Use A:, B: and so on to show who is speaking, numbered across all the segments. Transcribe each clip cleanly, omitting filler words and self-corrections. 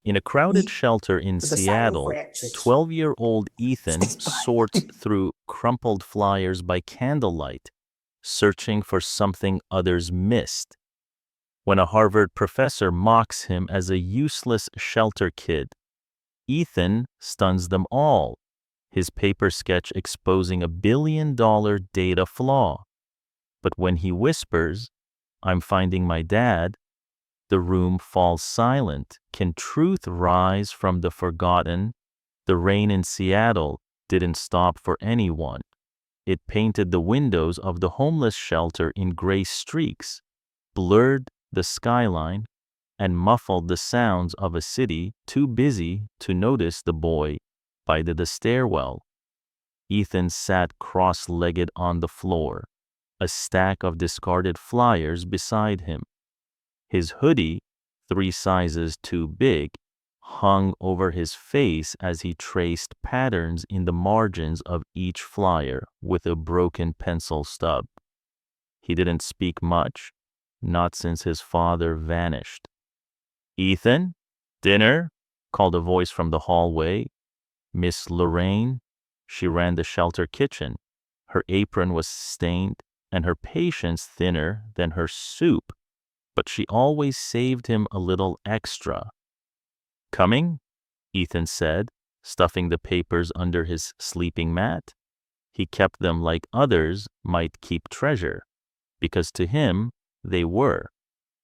A: In a crowded
B: He
A: shelter in
B: was a silent
A: Seattle,
B: franchise.
A: 12-year-old Ethan sorts through crumpled flyers by candlelight, searching for something others missed. When a Harvard professor mocks him as a useless shelter kid, Ethan stuns them all, his paper sketch exposing a billion-dollar data flaw. But when he whispers, "I'm finding my dad," the room falls silent. Can truth rise from the forgotten? The rain in Seattle didn't stop for anyone. It painted the windows of the homeless shelter in gray streaks, blurred the skyline, and muffled the sounds of a city too busy to notice the boy by the stairwell. Ethan sat cross-legged on the floor, a stack of discarded flyers beside him. His hoodie, 3 sizes too big, hung over his face as he traced patterns in the margins of each flyer with a broken pencil stub. He didn't speak much, not since his father vanished. "Ethan, dinner?" called a voice from the hallway. Miss Lorraine. She ran the shelter kitchen. Her apron was stained and her patience thinner than her soup, but she always saved him a little extra. "Coming?" Ethan said, stuffing the papers under his sleeping mat. He kept them like others might keep treasure, because to him they were.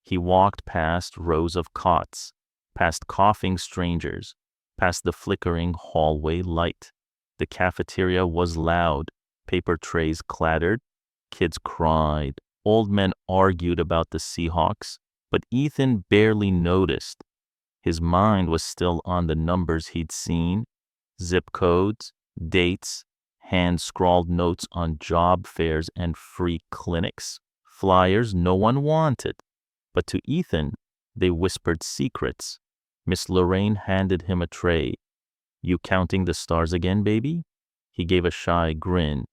A: He walked past rows of cots, past coughing strangers, past the flickering hallway light. The cafeteria was loud, paper trays clattered, kids cried, old men argued about the Seahawks, but Ethan barely noticed. His mind was still on the numbers he'd seen, zip codes, dates, hand-scrawled notes on job fairs and free clinics, flyers no one wanted. But to Ethan, they whispered secrets. Miss Lorraine handed him a tray. "You counting the stars again, baby?" He gave a shy grin.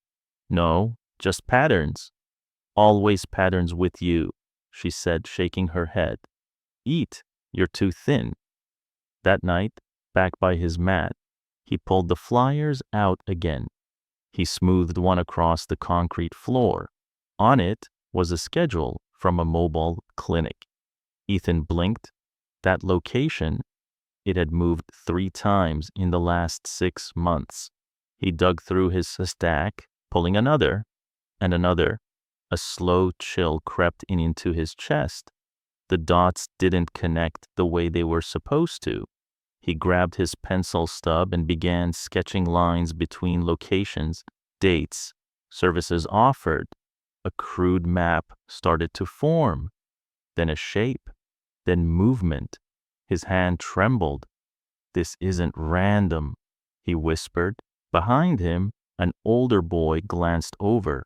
A: "No, just patterns." "Always patterns with you," she said, shaking her head. "Eat, you're too thin." That night, back by his mat, he pulled the flyers out again. He smoothed one across the concrete floor. On it was a schedule from a mobile clinic. Ethan blinked. That location, it had moved 3 times in the last 6 months. He dug through his stack, pulling another and another. A slow chill crept in into his chest. The dots didn't connect the way they were supposed to. He grabbed his pencil stub and began sketching lines between locations, dates, services offered. A crude map started to form, then a shape, then movement. His hand trembled. "This isn't random," he whispered. Behind him, an older boy glanced over.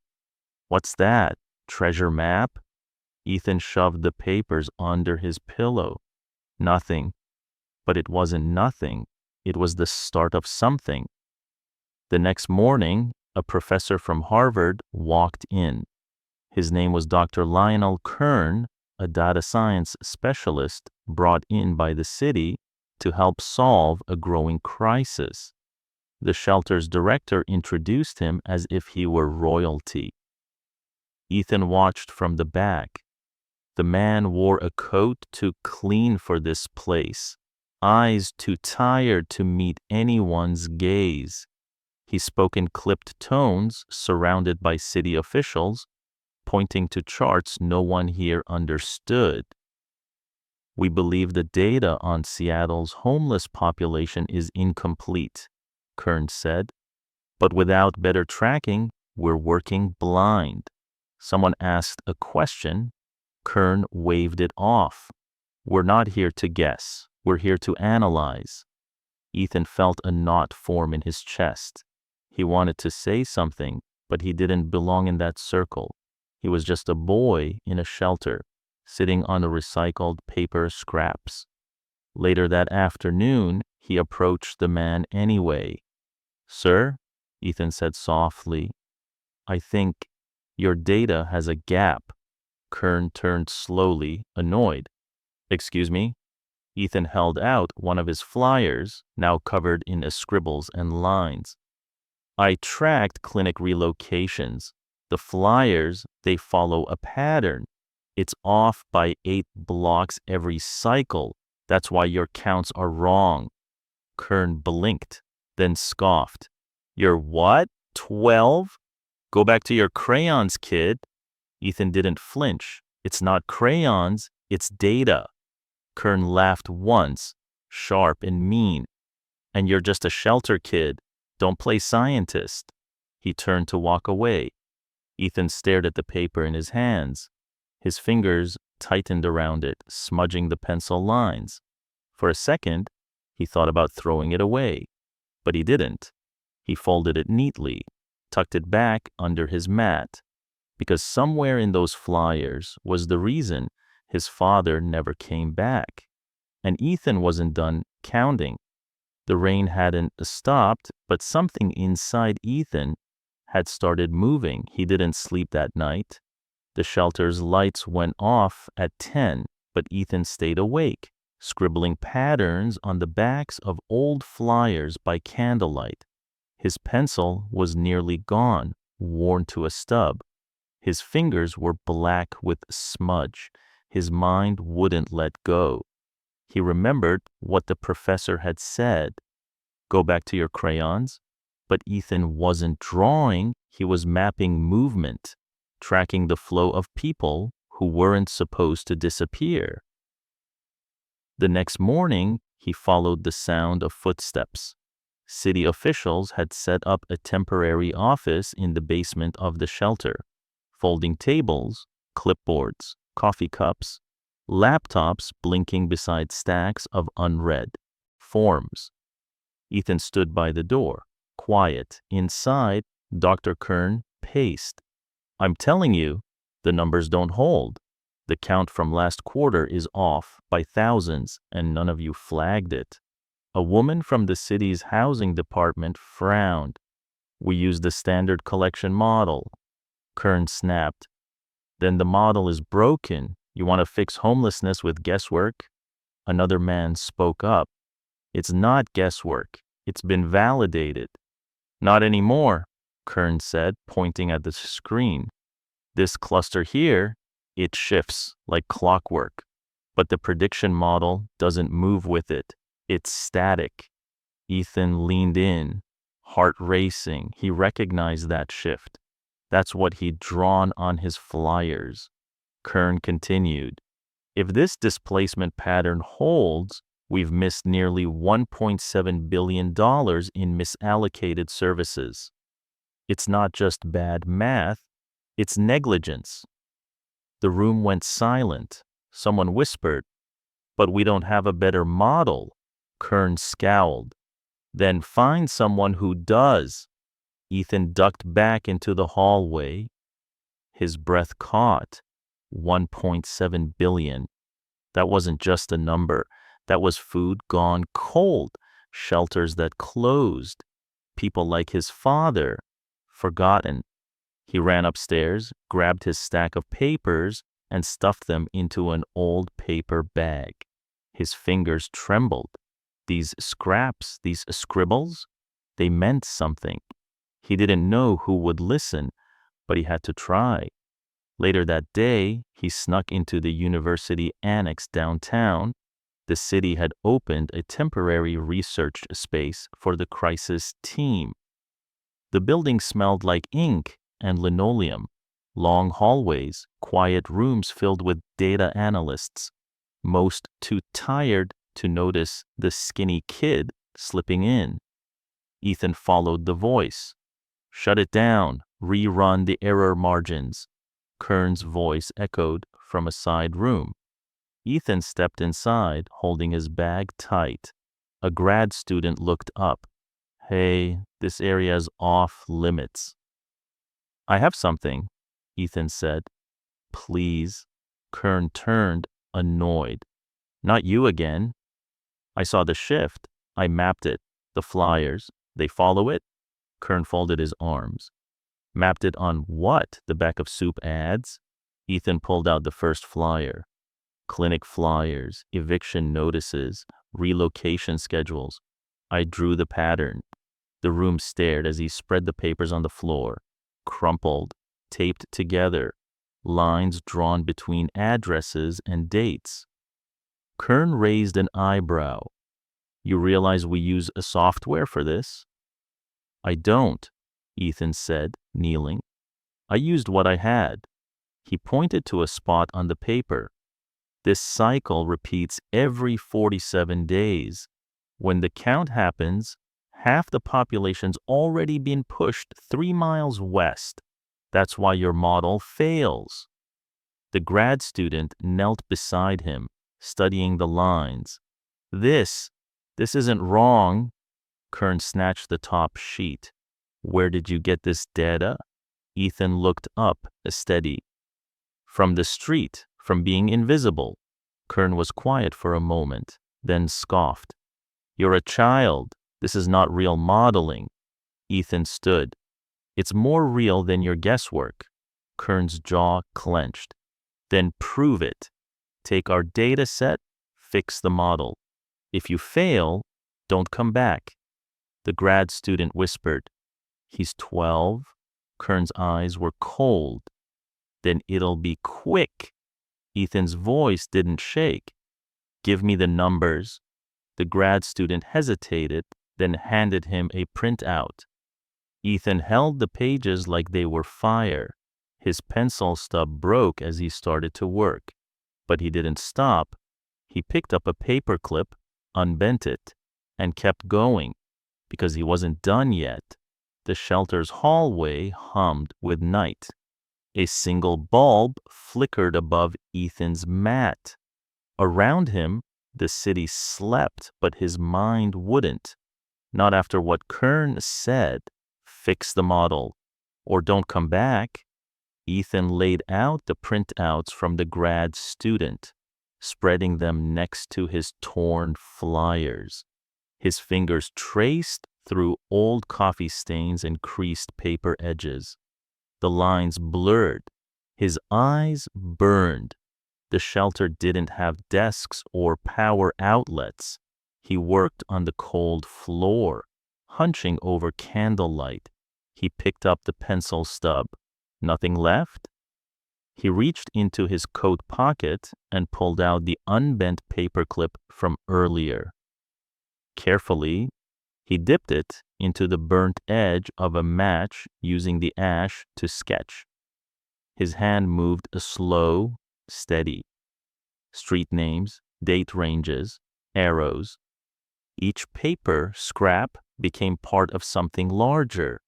A: "What's that? Treasure map?" Ethan shoved the papers under his pillow. "Nothing." But it wasn't nothing. It was the start of something. The next morning, a professor from Harvard walked in. His name was Dr. Lionel Kern, a data science specialist brought in by the city to help solve a growing crisis. The shelter's director introduced him as if he were royalty. Ethan watched from the back. The man wore a coat too clean for this place, eyes too tired to meet anyone's gaze. He spoke in clipped tones, surrounded by city officials, pointing to charts no one here understood. "We believe the data on Seattle's homeless population is incomplete," Kern said. "But without better tracking, we're working blind." Someone asked a question. Kern waved it off. "We're not here to guess. We're here to analyze." Ethan felt a knot form in his chest. He wanted to say something, but he didn't belong in that circle. He was just a boy in a shelter, sitting on the recycled paper scraps. Later that afternoon, he approached the man anyway. "Sir," Ethan said softly, "I think your data has a gap." Kern turned slowly, annoyed. "Excuse me?" Ethan held out one of his flyers, now covered in scribbles and lines. I tracked clinic relocations. The flyers, they follow a pattern. It's off by 8 blocks every cycle. That's why your counts are wrong. Kern blinked, then scoffed. You're what? 12? Go back to your crayons, kid. Ethan didn't flinch. It's not crayons, it's data. Kern laughed once, sharp and mean. And you're just a shelter kid. Don't play scientist. He turned to walk away. Ethan stared at the paper in his hands. His fingers tightened around it, smudging the pencil lines. For a second, he thought about throwing it away, but he didn't. He folded it neatly, tucked it back under his mat, because somewhere in those flyers was the reason his father never came back. And Ethan wasn't done counting. The rain hadn't stopped, but something inside Ethan had started moving. He didn't sleep that night. The shelter's lights went off at 10, but Ethan stayed awake, scribbling patterns on the backs of old flyers by candlelight. His pencil was nearly gone, worn to a stub. His fingers were black with smudge. His mind wouldn't let go. He remembered what the professor had said. Go back to your crayons. But Ethan wasn't drawing, he was mapping movement, tracking the flow of people who weren't supposed to disappear. The next morning, he followed the sound of footsteps. City officials had set up a temporary office in the basement of the shelter. Folding tables, clipboards, coffee cups, laptops blinking beside stacks of unread forms. Ethan stood by the door, quiet. Inside, Dr. Kern paced. I'm telling you, the numbers don't hold. The count from last quarter is off by thousands, and none of you flagged it. A woman from the city's housing department frowned. We use the standard collection model. Kern snapped. Then the model is broken. You want to fix homelessness with guesswork? Another man spoke up. It's not guesswork. It's been validated. Not anymore, Kern said, pointing at the screen. This cluster here, it shifts like clockwork. But the prediction model doesn't move with it. It's static. Ethan leaned in, heart racing. He recognized that shift. That's what he'd drawn on his flyers. Kern continued. If this displacement pattern holds, we've missed nearly $1.7 billion in misallocated services. It's not just bad math, it's negligence. The room went silent. Someone whispered, but we don't have a better model. Kern scowled. Then find someone who does. Ethan ducked back into the hallway. His breath caught. 1.7 billion. That wasn't just a number. That was food gone cold, shelters that closed, people like his father, forgotten. He ran upstairs, grabbed his stack of papers, and stuffed them into an old paper bag. His fingers trembled. These scraps, these scribbles, they meant something. He didn't know who would listen, but he had to try. Later that day, he snuck into the university annex downtown. The city had opened a temporary research space for the crisis team. The building smelled like ink and linoleum, long hallways, quiet rooms filled with data analysts, most too tired to notice the skinny kid slipping in. Ethan followed the voice. Shut it down, rerun the error margins. Kern's voice echoed from a side room. Ethan stepped inside, holding his bag tight. A grad student looked up. Hey, this area's off limits. I have something, Ethan said. Please. Kern turned, annoyed. Not you again. I saw the shift. I mapped it. The flyers. They follow it? Kern folded his arms. Mapped it on what? The back of soup ads? Ethan pulled out the first flyer. Clinic flyers, eviction notices, relocation schedules. I drew the pattern. The room stared as he spread the papers on the floor, crumpled, taped together, lines drawn between addresses and dates. Kern raised an eyebrow. You realize we use a software for this? I don't, Ethan said, kneeling. I used what I had. He pointed to a spot on the paper. This cycle repeats every 47 days. When the count happens, half the population's already been pushed 3 miles west. That's why your model fails. The grad student knelt beside him, studying the lines. This isn't wrong. Kern snatched the top sheet. Where did you get this data? Ethan looked up, steady. From the street, from being invisible. Kern was quiet for a moment, then scoffed. You're a child. This is not real modeling. Ethan stood. It's more real than your guesswork. Kern's jaw clenched. Then prove it. Take our data set, fix the model. If you fail, don't come back. The grad student whispered. He's 12. Kern's eyes were cold. Then it'll be quick. Ethan's voice didn't shake. Give me the numbers. The grad student hesitated, then handed him a printout. Ethan held the pages like they were fire. His pencil stub broke as he started to work. But he didn't stop. He picked up a paper clip, unbent it, and kept going, because he wasn't done yet. The shelter's hallway hummed with night. A single bulb flickered above Ethan's mat. Around him, the city slept, but his mind wouldn't. Not after what Kern said, fix the model, or don't come back. Ethan laid out the printouts from the grad student, spreading them next to his torn flyers. His fingers traced through old coffee stains and creased paper edges. The lines blurred. His eyes burned. The shelter didn't have desks or power outlets. He worked on the cold floor, hunching over candlelight. He picked up the pencil stub. Nothing left? He reached into his coat pocket and pulled out the unbent paperclip from earlier. Carefully, he dipped it into the burnt edge of a match using the ash to sketch. His hand moved slow, steady. Street names, date ranges, arrows. Each paper scrap became part of something larger.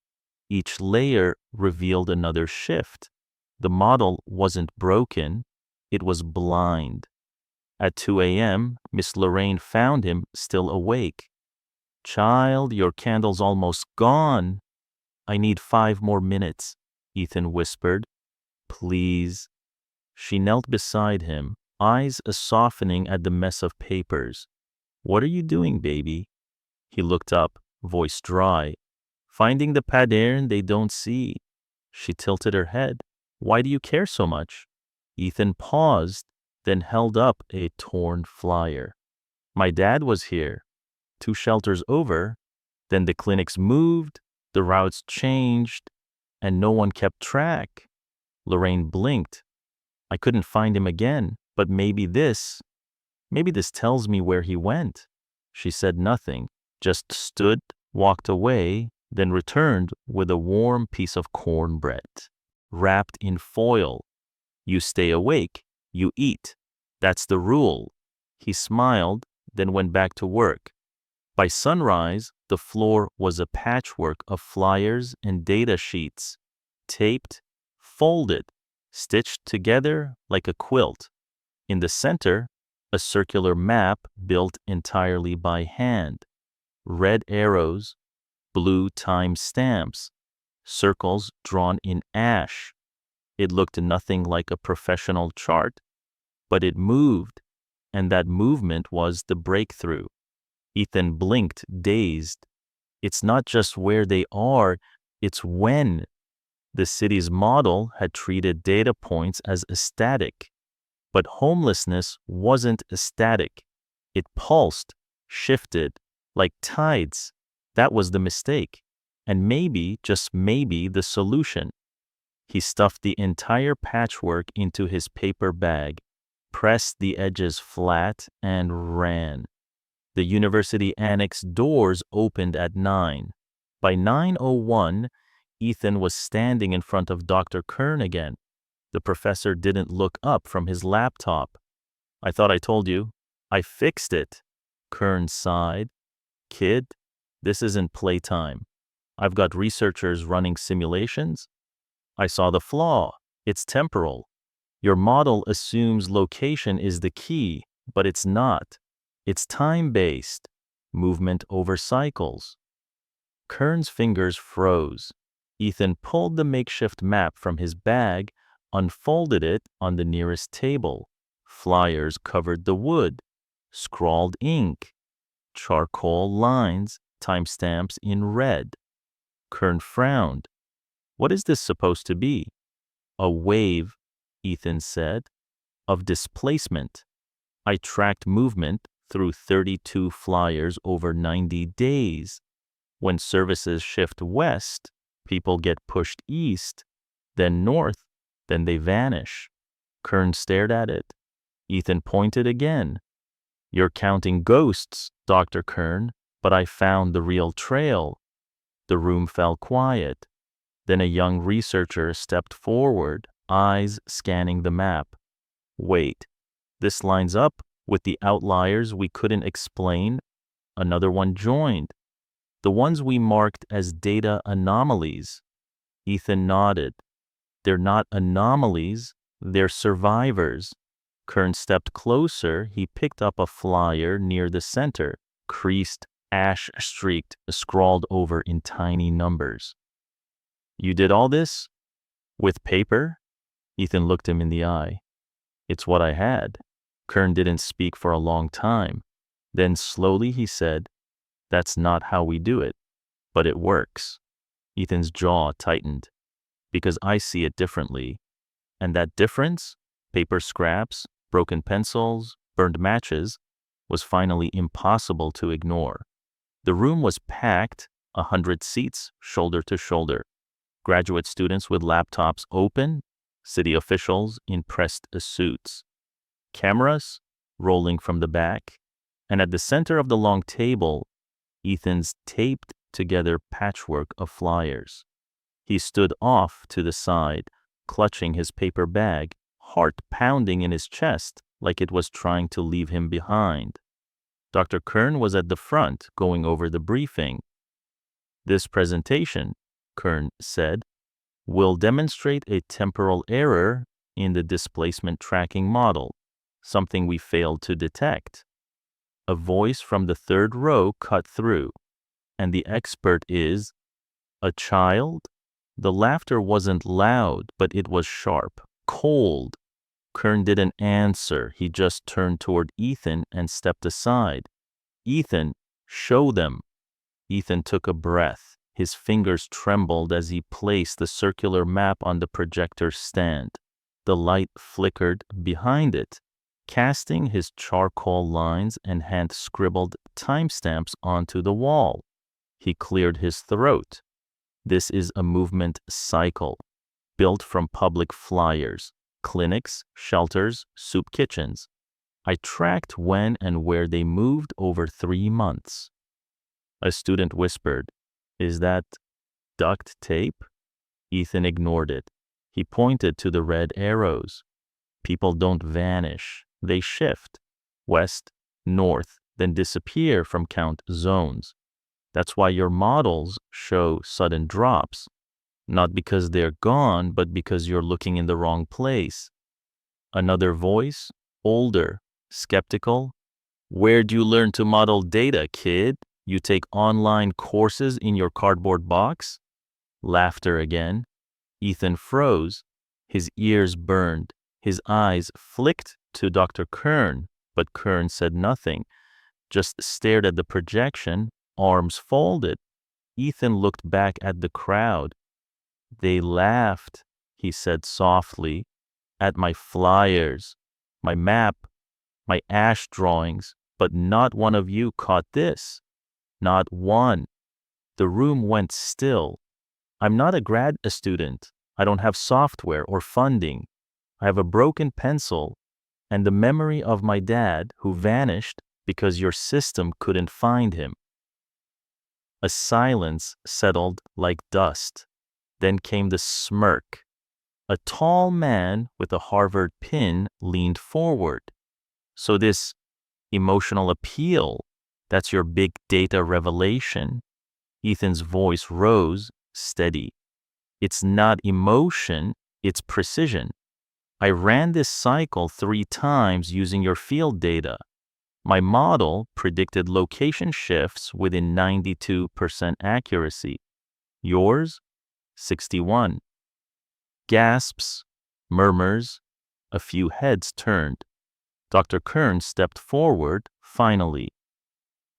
A: Each layer revealed another shift. The model wasn't broken, it was blind. At 2 a.m., Miss Lorraine found him still awake. Child, your candle's almost gone. I need 5 more minutes, Ethan whispered. Please. She knelt beside him, eyes softening at the mess of papers. What are you doing, baby? He looked up, voice dry. Finding the pattern they don't see. She tilted her head. Why do you care so much? Ethan paused, then held up a torn flyer. My dad was here. 2 shelters over. Then the clinics moved, the routes changed, and no one kept track. Lorraine blinked. I couldn't find him again, but maybe this tells me where he went. She said nothing, just stood, walked away, then returned with a warm piece of cornbread, wrapped in foil. You stay awake, you eat. That's the rule. He smiled, then went back to work. By sunrise, the floor was a patchwork of flyers and data sheets, taped, folded, stitched together like a quilt. In the center, a circular map built entirely by hand. Red arrows, blue time stamps, circles drawn in ash. It looked nothing like a professional chart, but it moved, and that movement was the breakthrough. Ethan blinked, dazed. It's not just where they are, it's when. The city's model had treated data points as static. But homelessness wasn't static. It pulsed, shifted, like tides. That was the mistake. And maybe, just maybe, the solution. He stuffed the entire patchwork into his paper bag, pressed the edges flat, and ran. The university annex doors opened at 9. By 9:01, Ethan was standing in front of Dr. Kern again. The professor didn't look up from his laptop. "I thought I told you. I fixed it." Kern sighed. "Kid, this isn't playtime. I've got researchers running simulations. I saw the flaw. It's temporal. Your model assumes location is the key, but it's not. It's time-based, movement over cycles." Kern's fingers froze. Ethan pulled the makeshift map from his bag, unfolded it on the nearest table. Flyers covered the wood, scrawled ink, charcoal lines, timestamps in red. Kern frowned. "What is this supposed to be?" "A wave," Ethan said, "of displacement. I tracked movement through 32 flyers over 90 days. When services shift west, people get pushed east, then north, then they vanish." Kern stared at it. Ethan pointed again. "You're counting ghosts, Dr. Kern, but I found the real trail." The room fell quiet. Then a young researcher stepped forward, eyes scanning the map. "Wait, this lines up with the outliers we couldn't explain." Another one joined. "The ones we marked as data anomalies." Ethan nodded. "They're not anomalies, they're survivors." Kern stepped closer. He picked up a flyer near the center, creased, ash-streaked, scrawled over in tiny numbers. "You did all this? With paper?" Ethan looked him in the eye. "It's what I had." Kern didn't speak for a long time. Then slowly he said, "That's not how we do it, but it works." Ethan's jaw tightened. "Because I see it differently." And that difference, paper scraps, broken pencils, burned matches, was finally impossible to ignore. The room was packed, 100 seats, shoulder to shoulder. Graduate students with laptops open, city officials in pressed suits. Cameras rolling from the back, and at the center of the long table, Ethan's taped together patchwork of flyers. He stood off to the side, clutching his paper bag, heart pounding in his chest like it was trying to leave him behind. Dr. Kern was at the front going over the briefing. "This presentation," Kern said, "will demonstrate a temporal error in the displacement tracking model, something we failed to detect." A voice from the third row cut through. "And the expert is a child?" The laughter wasn't loud, but it was sharp, cold. Kern didn't answer. He just turned toward Ethan and stepped aside. "Ethan, show them." Ethan took a breath. His fingers trembled as he placed the circular map on the projector stand. The light flickered behind it, casting his charcoal lines and hand-scribbled timestamps onto the wall. He cleared his throat. "This is a movement cycle, built from public flyers, clinics, shelters, soup kitchens. I tracked when and where they moved over 3 months." A student whispered, "Is that duct tape?" Ethan ignored it. He pointed to the red arrows. "People don't vanish. They shift. West, north, then disappear from count zones. That's why your models show sudden drops. Not because they're gone, but because you're looking in the wrong place." Another voice, older, skeptical. "Where'd you learn to model data, kid? You take online courses in your cardboard box?" Laughter again. Ethan froze. His ears burned. His eyes flicked to Dr. Kern, but Kern said nothing, just stared at the projection, arms folded. Ethan looked back at the crowd. "They laughed," he said softly, "at my flyers. my map, my ash drawings, but not one of you caught this. Not one. The room went still. I'm not a student. I don't have software or funding. I have a broken pencil and the memory of my dad who vanished because your system couldn't find him. A silence settled like dust. Then came the smirk. A tall man with a Harvard pin leaned forward. So this emotional appeal, that's your big data revelation. Ethan's voice rose, steady. It's not emotion, it's precision. I ran this cycle 3 times using your field data. My model predicted location shifts within 92% accuracy. Yours? 61. Gasps, murmurs, a few heads turned. Dr. Kern stepped forward, finally.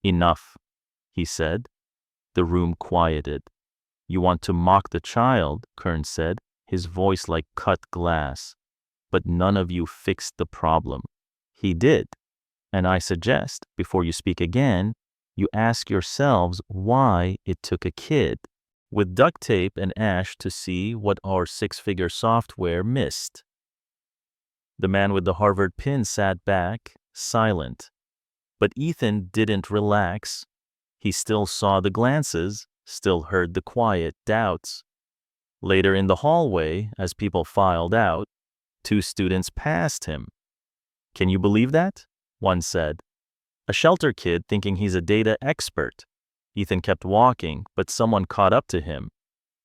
A: Enough, he said. The room quieted. You want to mock the child, Kern said, his voice like cut glass. But none of you fixed the problem. He did. And I suggest, before you speak again, you ask yourselves why it took a kid with duct tape and ash to see what our 6-figure software missed. The man with the Harvard pin sat back, silent. But Ethan didn't relax. He still saw the glances, still heard the quiet doubts. Later in the hallway, as people filed out, 2 students passed him. Can you believe that? One said. A shelter kid thinking he's a data expert. Ethan kept walking, but someone caught up to him.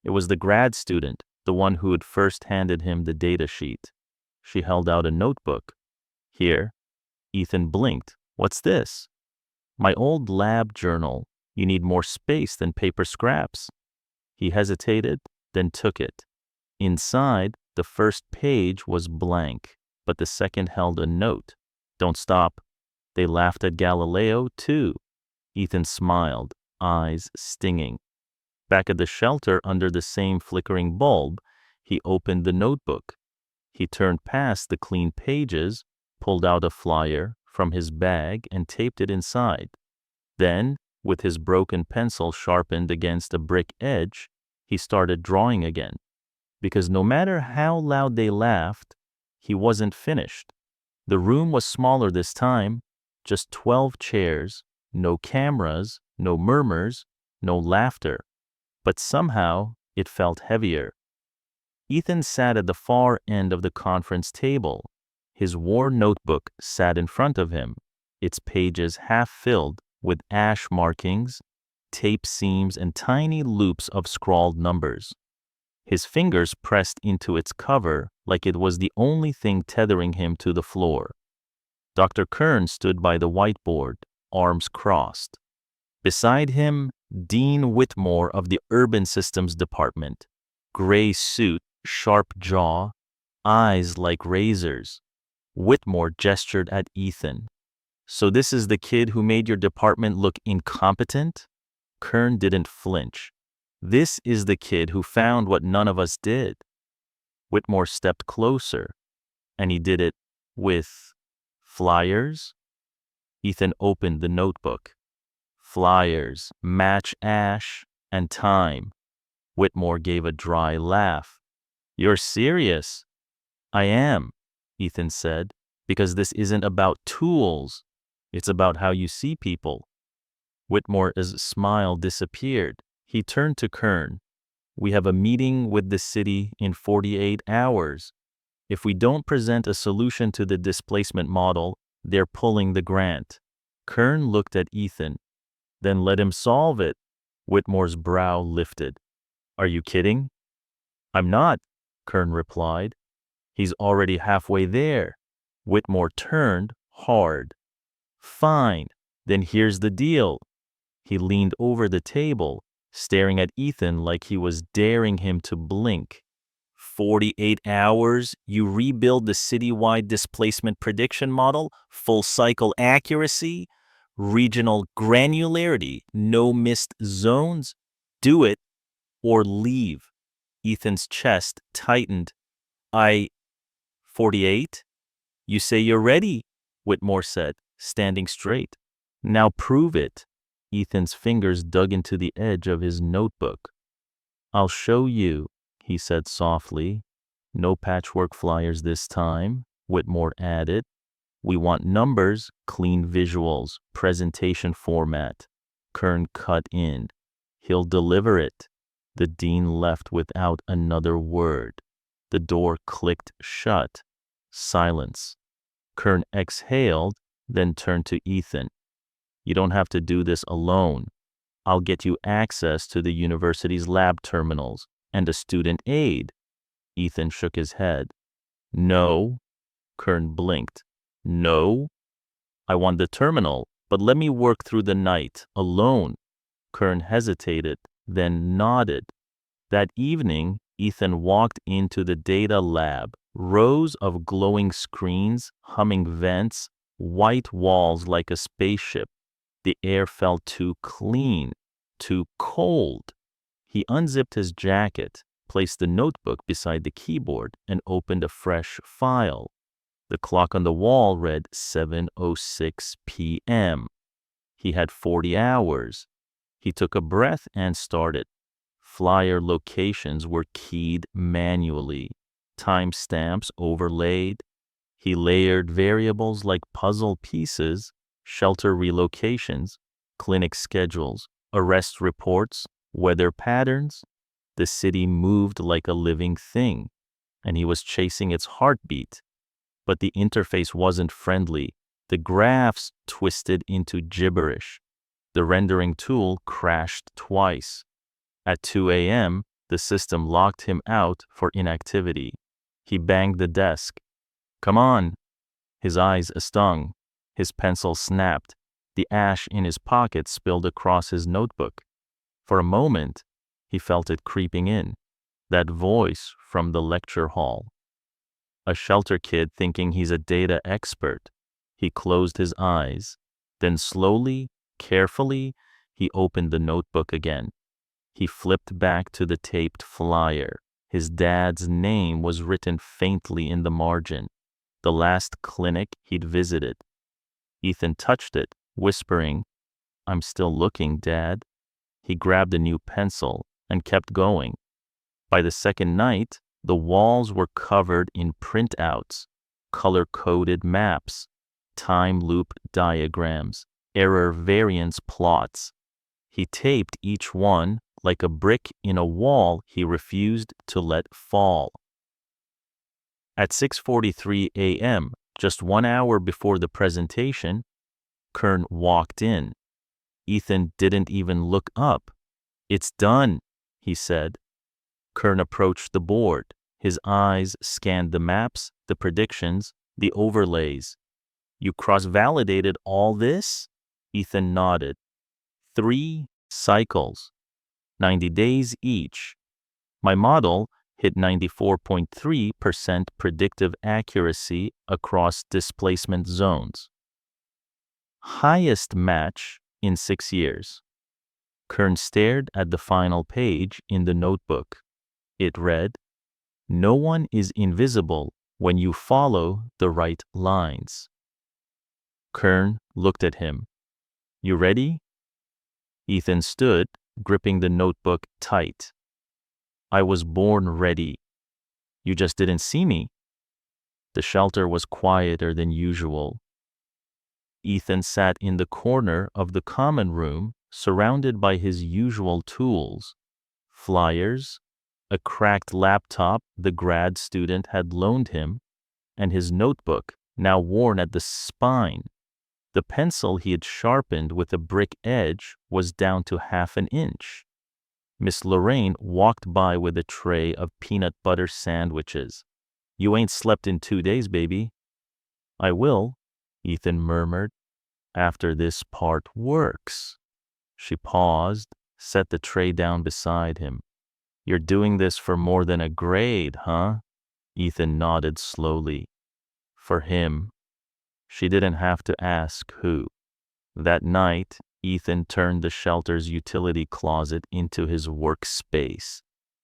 A: It was the grad student, the one who had first handed him the data sheet. She held out a notebook. Here. Ethan blinked. What's this? My old lab journal. You need more space than paper scraps. He hesitated, then took it. Inside, the first page was blank, but the second held a note. Don't stop. They laughed at Galileo, too. Ethan smiled, eyes stinging. Back at the shelter under the same flickering bulb, he opened the notebook. He turned past the clean pages, pulled out a flyer from his bag and taped it inside. Then, with his broken pencil sharpened against a brick edge, he started drawing again. Because no matter how loud they laughed, he wasn't finished. The room was smaller this time, just 12 chairs, no cameras, no murmurs, no laughter. But somehow, it felt heavier. Ethan sat at the far end of the conference table. His worn notebook sat in front of him, its pages half filled with ash markings, tape seams, and tiny loops of scrawled numbers. His fingers pressed into its cover like it was the only thing tethering him to the floor. Dr. Kern stood by the whiteboard, arms crossed. Beside him, Dean Whitmore of the Urban Systems Department, gray suit, sharp jaw, eyes like razors. Whitmore gestured at Ethan. So this is the kid who made your department look incompetent? Kern didn't flinch. This is the kid who found what none of us did. Whitmore stepped closer, and he did it with flyers. Ethan opened the notebook. Flyers, match ash, and time. Whitmore gave a dry laugh. You're serious? I am, Ethan said, because this isn't about tools. It's about how you see people. Whitmore's smile disappeared. He turned to Kern. We have a meeting with the city in 48 hours. If we don't present a solution to the displacement model, they're pulling the grant. Kern looked at Ethan. Then let him solve it. Whitmore's brow lifted. Are you kidding? I'm not, Kern replied. He's already halfway there. Whitmore turned hard. Fine, then here's the deal. He leaned over the table, staring at Ethan like he was daring him to blink. 48 hours, you rebuild the citywide displacement prediction model, full cycle accuracy, regional granularity, no missed zones. Do it or leave. Ethan's chest tightened. 48? You say you're ready, Whitmore said, standing straight. Now prove it. Ethan's fingers dug into the edge of his notebook. I'll show you, he said softly. No patchwork flyers this time, Whitmore added. We want numbers, clean visuals, presentation format. Kern cut in. He'll deliver it. The dean left without another word. The door clicked shut. Silence. Kern exhaled, then turned to Ethan. You don't have to do this alone. I'll get you access to the university's lab terminals and a student aide. Ethan shook his head. No. Kern blinked. No. I want the terminal, but let me work through the night, alone. Kern hesitated, then nodded. That evening, Ethan walked into the data lab. Rows of glowing screens, humming vents, white walls like a spaceship. The air felt too clean, too cold. He unzipped his jacket, placed the notebook beside the keyboard, and opened a fresh file. The clock on the wall read 7:06 p.m. He had 40 hours. He took a breath and started. Flyer locations were keyed manually, timestamps overlaid. He layered variables like puzzle pieces, shelter relocations, clinic schedules, arrest reports, weather patterns. The city moved like a living thing, and he was chasing its heartbeat. But the interface wasn't friendly. The graphs twisted into gibberish. The rendering tool crashed twice. At 2 a.m., the system locked him out for inactivity. He banged the desk. Come on. His eyes stung. His pencil snapped. The ash in his pocket spilled across his notebook. For a moment, he felt it creeping in. That voice from the lecture hall. A shelter kid thinking he's a data expert. He closed his eyes. Then slowly, carefully, he opened the notebook again. He flipped back to the taped flyer. His dad's name was written faintly in the margin. The last clinic he'd visited. Ethan touched it, whispering, I'm still looking, Dad. He grabbed a new pencil and kept going. By the second night, the walls were covered in printouts, color-coded maps, time loop diagrams, error variance plots. He taped each one like a brick in a wall he refused to let fall. At 6:43 a.m., just 1 hour before the presentation, Kern walked in. Ethan didn't even look up. It's done, he said. Kern approached the board. His eyes scanned the maps, the predictions, the overlays. You cross-validated all this? Ethan nodded. 3 cycles. 90 days each. My model hit 94.3% predictive accuracy across displacement zones. Highest match in 6 years. Kern stared at the final page in the notebook. It read, No one is invisible when you follow the right lines. Kern looked at him. You ready? Ethan stood, gripping the notebook tight. I was born ready. You just didn't see me. The shelter was quieter than usual. Ethan sat in the corner of the common room, surrounded by his usual tools. Flyers, a cracked laptop the grad student had loaned him, and his notebook, now worn at the spine. The pencil he had sharpened with a brick edge was down to half an inch. Miss Lorraine walked by with a tray of peanut butter sandwiches. You ain't slept in 2 days, baby. I will, Ethan murmured, after this part works. She paused, set the tray down beside him. You're doing this for more than a grade, huh? Ethan nodded slowly. For him. She didn't have to ask who. That night, Ethan turned the shelter's utility closet into his workspace.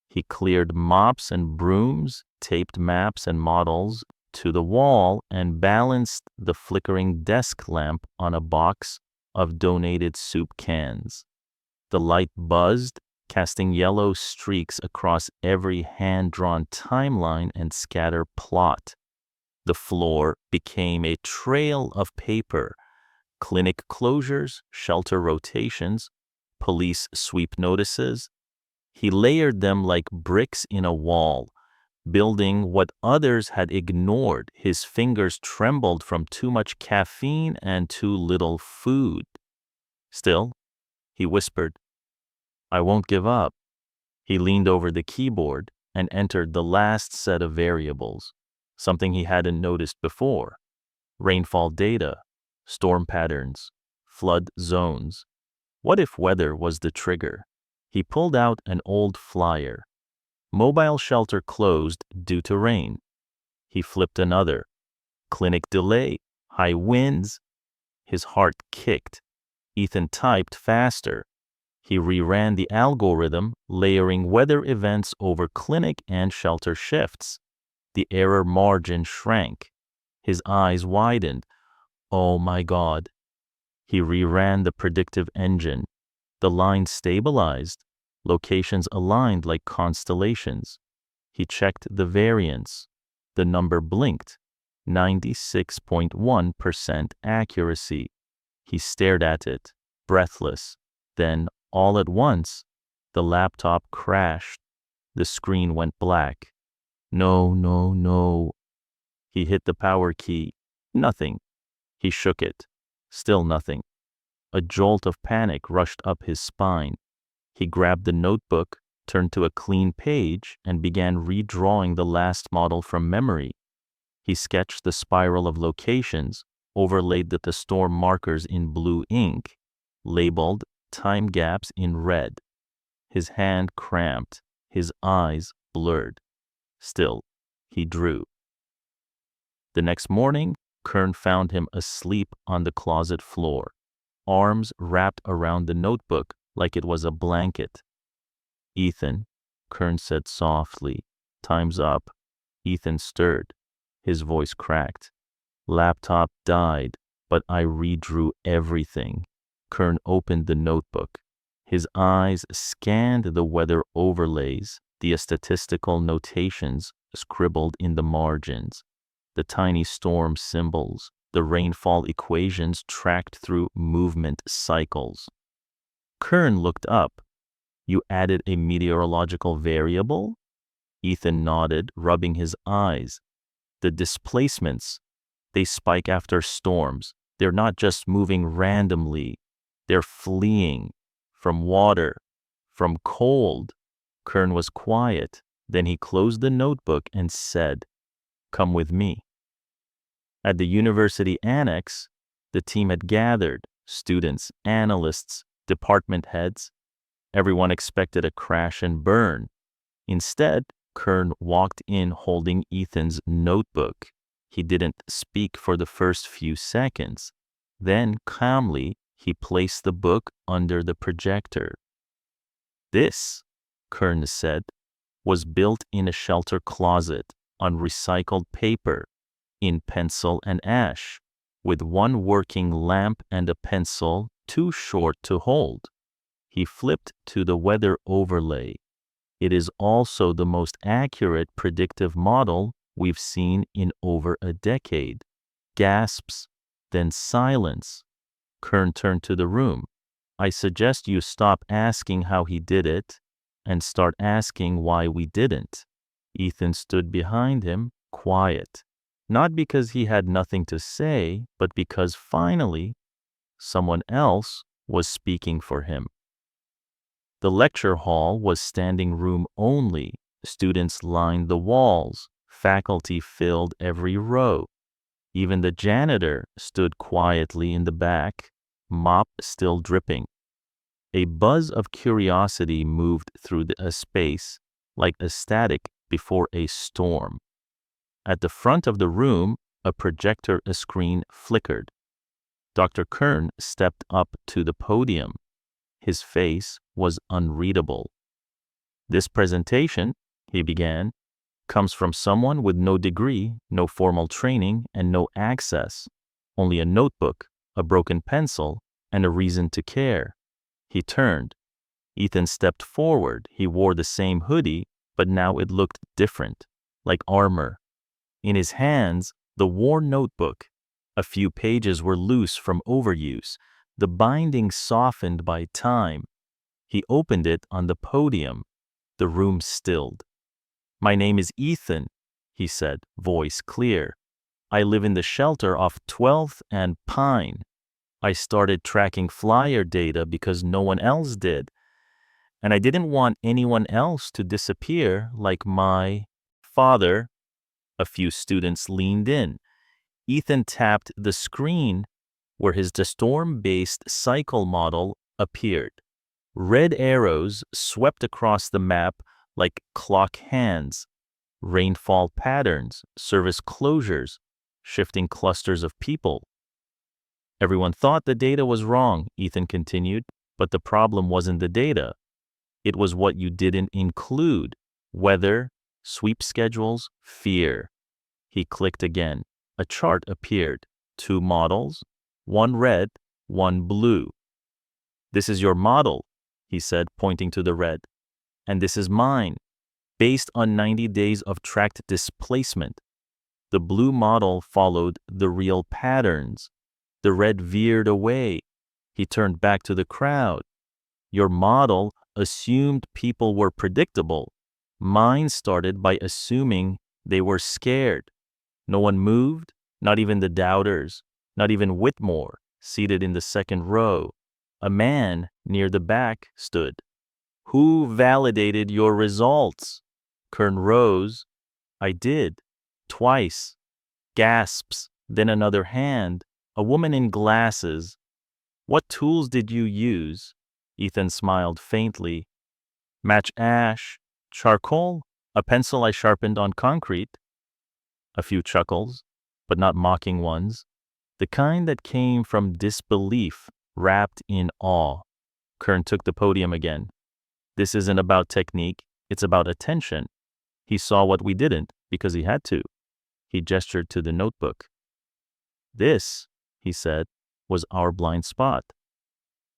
A: He cleared mops and brooms, taped maps and models, to the wall and balanced the flickering desk lamp on a box of donated soup cans. The light buzzed, casting yellow streaks across every hand-drawn timeline and scatter plot. The floor became a trail of paper: clinic closures, shelter rotations, police sweep notices. He layered them like bricks in a wall, building what others had ignored. His fingers trembled from too much caffeine and too little food. Still, he whispered, "I won't give up." He leaned over the keyboard and entered the last set of variables, something he hadn't noticed before: rainfall data, storm patterns, flood zones. What if weather was the trigger? He pulled out an old flyer. Mobile shelter closed due to rain. He flipped another. Clinic delay, high winds. His heart kicked. Ethan typed faster. He reran the algorithm, layering weather events over clinic and shelter shifts. The error margin shrank. His eyes widened. Oh my God. He reran the predictive engine. The line stabilized. Locations aligned like constellations. He checked the variance. The number blinked. 96.1% accuracy. He stared at it, breathless. Then, all at once, the laptop crashed. The screen went black. No, no, no. He hit the power key. Nothing. He shook it. Still nothing. A jolt of panic rushed up his spine. He grabbed the notebook, turned to a clean page, and began redrawing the last model from memory. He sketched the spiral of locations, overlaid the storm markers in blue ink, labeled time gaps in red. His hand cramped, his eyes blurred. Still, he drew. The next morning, Kern found him asleep on the closet floor, arms wrapped around the notebook like it was a blanket. "Ethan," Kern said softly, "time's up." Ethan stirred. His voice cracked. "Laptop died, but I redrew everything." Kern opened the notebook. His eyes scanned the weather overlays, the statistical notations scribbled in the margins, the tiny storm symbols, the rainfall equations tracked through movement cycles. Kern looked up. "You added a meteorological variable?" Ethan nodded, rubbing his eyes. "The displacements, they spike after storms. They're not just moving randomly. They're fleeing from water, from cold." Kern was quiet. Then he closed the notebook and said, "Come with me." At the university annex, the team had gathered: students, analysts, department heads. Everyone expected a crash and burn. Instead, Kern walked in holding Ethan's notebook. He didn't speak for the first few seconds. Then, calmly, he placed the book under the projector. "This," Kern said, "was built in a shelter closet on recycled paper, in pencil and ash, with one working lamp and a pencil too short to hold." He flipped to the weather overlay. "It is also the most accurate predictive model we've seen in over a decade." Gasps, then silence. Kern turned to the room. "I suggest you stop asking how he did it and start asking why we didn't." Ethan stood behind him, quiet. Not because he had nothing to say, but because finally, someone else was speaking for him. The lecture hall was standing room only. Students lined the walls. Faculty filled every row. Even the janitor stood quietly in the back, mop still dripping. A buzz of curiosity moved through the space, like a static before a storm. At the front of the room, a projector screen flickered. Dr. Kern stepped up to the podium. His face was unreadable. "This presentation," he began, comes from someone with no degree, no formal training, and no access. Only a notebook, a broken pencil, and a reason to care. He turned. Ethan stepped forward. He wore the same hoodie, but now it looked different, like armor. In his hands, the worn notebook. A few pages were loose from overuse, the binding softened by time. He opened it on the podium. The room stilled. "My name is Ethan," he said, voice clear. "I live in the shelter off 12th and Pine. I started tracking flyer data because no one else did. And I didn't want anyone else to disappear like my father." A few students leaned in. Ethan tapped the screen where his storm-based cycle model appeared. Red arrows swept across the map like clock hands. Rainfall patterns, service closures, shifting clusters of people. "Everyone thought the data was wrong," Ethan continued, "but the problem wasn't the data. It was what you didn't include. Weather, sweep schedules, fear." He clicked again. A chart appeared. 2 models, one red, one blue. "This is your model," he said, pointing to the red. "And this is mine, based on 90 days of tracked displacement." The blue model followed the real patterns. The red veered away. He turned back to the crowd. "Your model assumed people were predictable. Mine started by assuming they were scared. No one moved, not even the doubters, not even Whitmore, seated in the second row. A man near the back stood. "Who validated your results?" Kern rose. "I did. Twice." Gasps, then another hand, a woman in glasses. "What tools did you use?" Ethan smiled faintly. "Match ash, charcoal, a pencil I sharpened on concrete." A few chuckles, but not mocking ones. The kind that came from disbelief wrapped in awe. Kern took the podium again. "This isn't about technique, it's about attention." He saw what we didn't because he had to. He gestured to the notebook. "This," he said, "was our blind spot."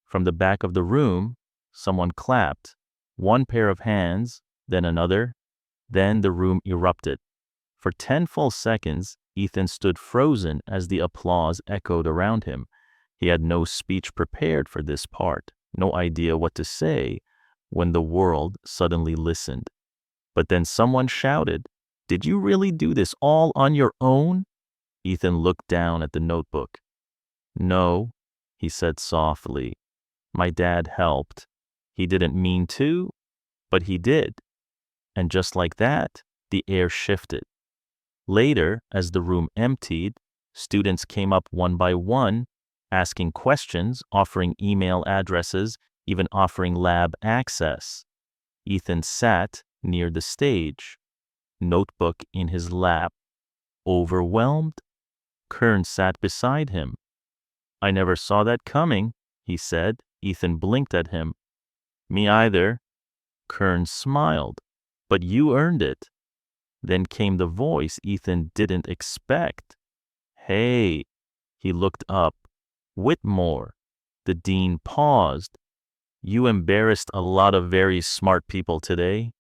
A: From the back of the room, someone clapped. One pair of hands, then another. Then the room erupted. For 10 full seconds, Ethan stood frozen as the applause echoed around him. He had no speech prepared for this part, no idea what to say, when the world suddenly listened. But then someone shouted, "Did you really do this all on your own?" Ethan looked down at the notebook. "No," he said softly. "My dad helped. He didn't mean to, but he did." And just like that, the air shifted. Later, as the room emptied, students came up one by one, asking questions, offering email addresses, even offering lab access. Ethan sat near the stage, notebook in his lap. Overwhelmed? Kern sat beside him. "I never saw that coming," he said. Ethan blinked at him. "Me either." Kern smiled. "But you earned it." Then came the voice Ethan didn't expect. "Hey." He looked up. "Whitmore." The dean paused. "You embarrassed a lot of very smart people today."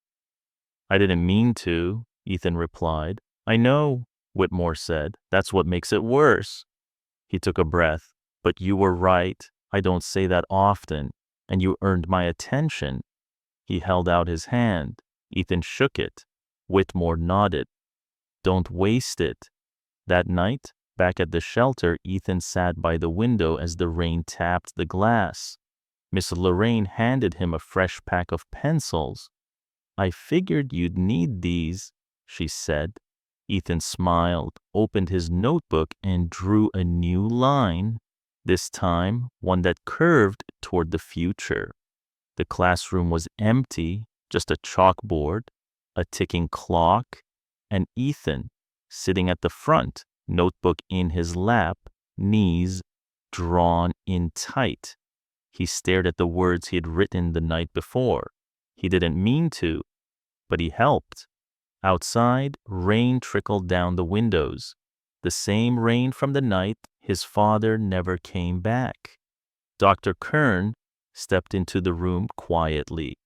A: "I didn't mean to," Ethan replied. "I know," Whitmore said. "That's what makes it worse." He took a breath. "But you were right. I don't say that often. And you earned my attention." He held out his hand. Ethan shook it. Whitmore nodded. "Don't waste it." That night, back at the shelter, Ethan sat by the window as the rain tapped the glass. Miss Lorraine handed him a fresh pack of pencils. "I figured you'd need these," she said. Ethan smiled, opened his notebook, and drew a new line, this time one that curved toward the future. The classroom was empty, just a chalkboard, a ticking clock, and Ethan sitting at the front, notebook in his lap, knees drawn in tight. He stared at the words he had written the night before. He didn't mean to, but he helped. Outside, rain trickled down the windows. The same rain from the night his father never came back. Dr. Kern stepped into the room quietly.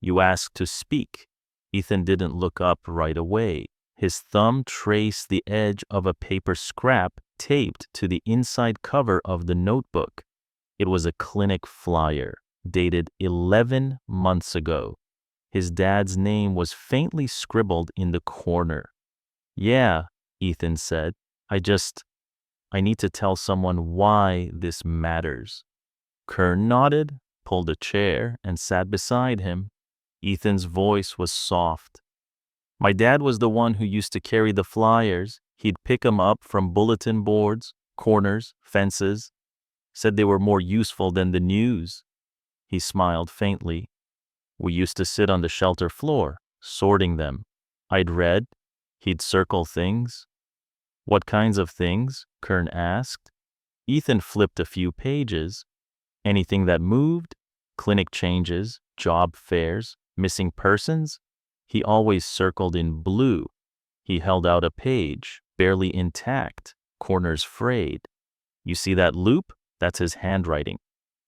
A: "You asked to speak." Ethan didn't look up right away. His thumb traced the edge of a paper scrap taped to the inside cover of the notebook. It was a clinic flyer, dated 11 months ago. His dad's name was faintly scribbled in the corner. "Yeah," Ethan said. I need to tell someone why this matters." Kern nodded, pulled a chair, and sat beside him. Ethan's voice was soft. "My dad was the one who used to carry the flyers. He'd pick 'em up from bulletin boards, corners, fences. Said they were more useful than the news." He smiled faintly. "We used to sit on the shelter floor, sorting them. I'd read. He'd circle things." "What kinds of things?" Kern asked. Ethan flipped a few pages. "Anything that moved, clinic changes, job fairs, missing persons." He always circled in blue. He held out a page, barely intact, corners frayed. "You see that loop? That's his handwriting."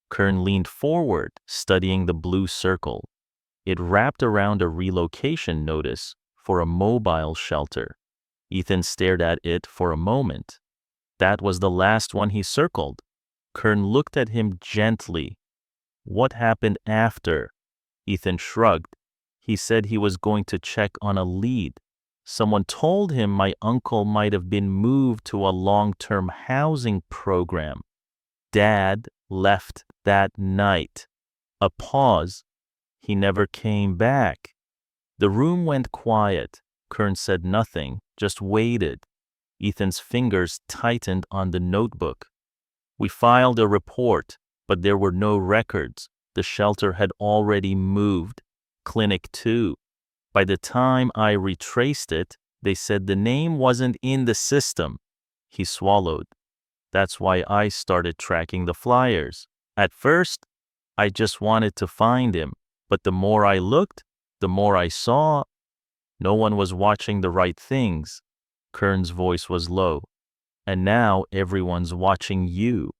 A: Kern leaned forward, studying the blue circle. It wrapped around a relocation notice for a mobile shelter. Ethan stared at it for a moment. That was the last one he circled. Kern looked at him gently. "What happened after?" Ethan shrugged. "He said he was going to check on a lead. Someone told him my uncle might have been moved to a long-term housing program. Dad left that night." A pause. "He never came back." The room went quiet. Kern said nothing, just waited. Ethan's fingers tightened on the notebook. "We filed a report, but there were no records. The shelter had already moved. Clinic too. By the time I retraced it, they said the name wasn't in the system." He swallowed. "That's why I started tracking the flyers. At first, I just wanted to find him, but the more I looked, the more I saw. No one was watching the right things." Kern's voice was low. "And now everyone's watching you."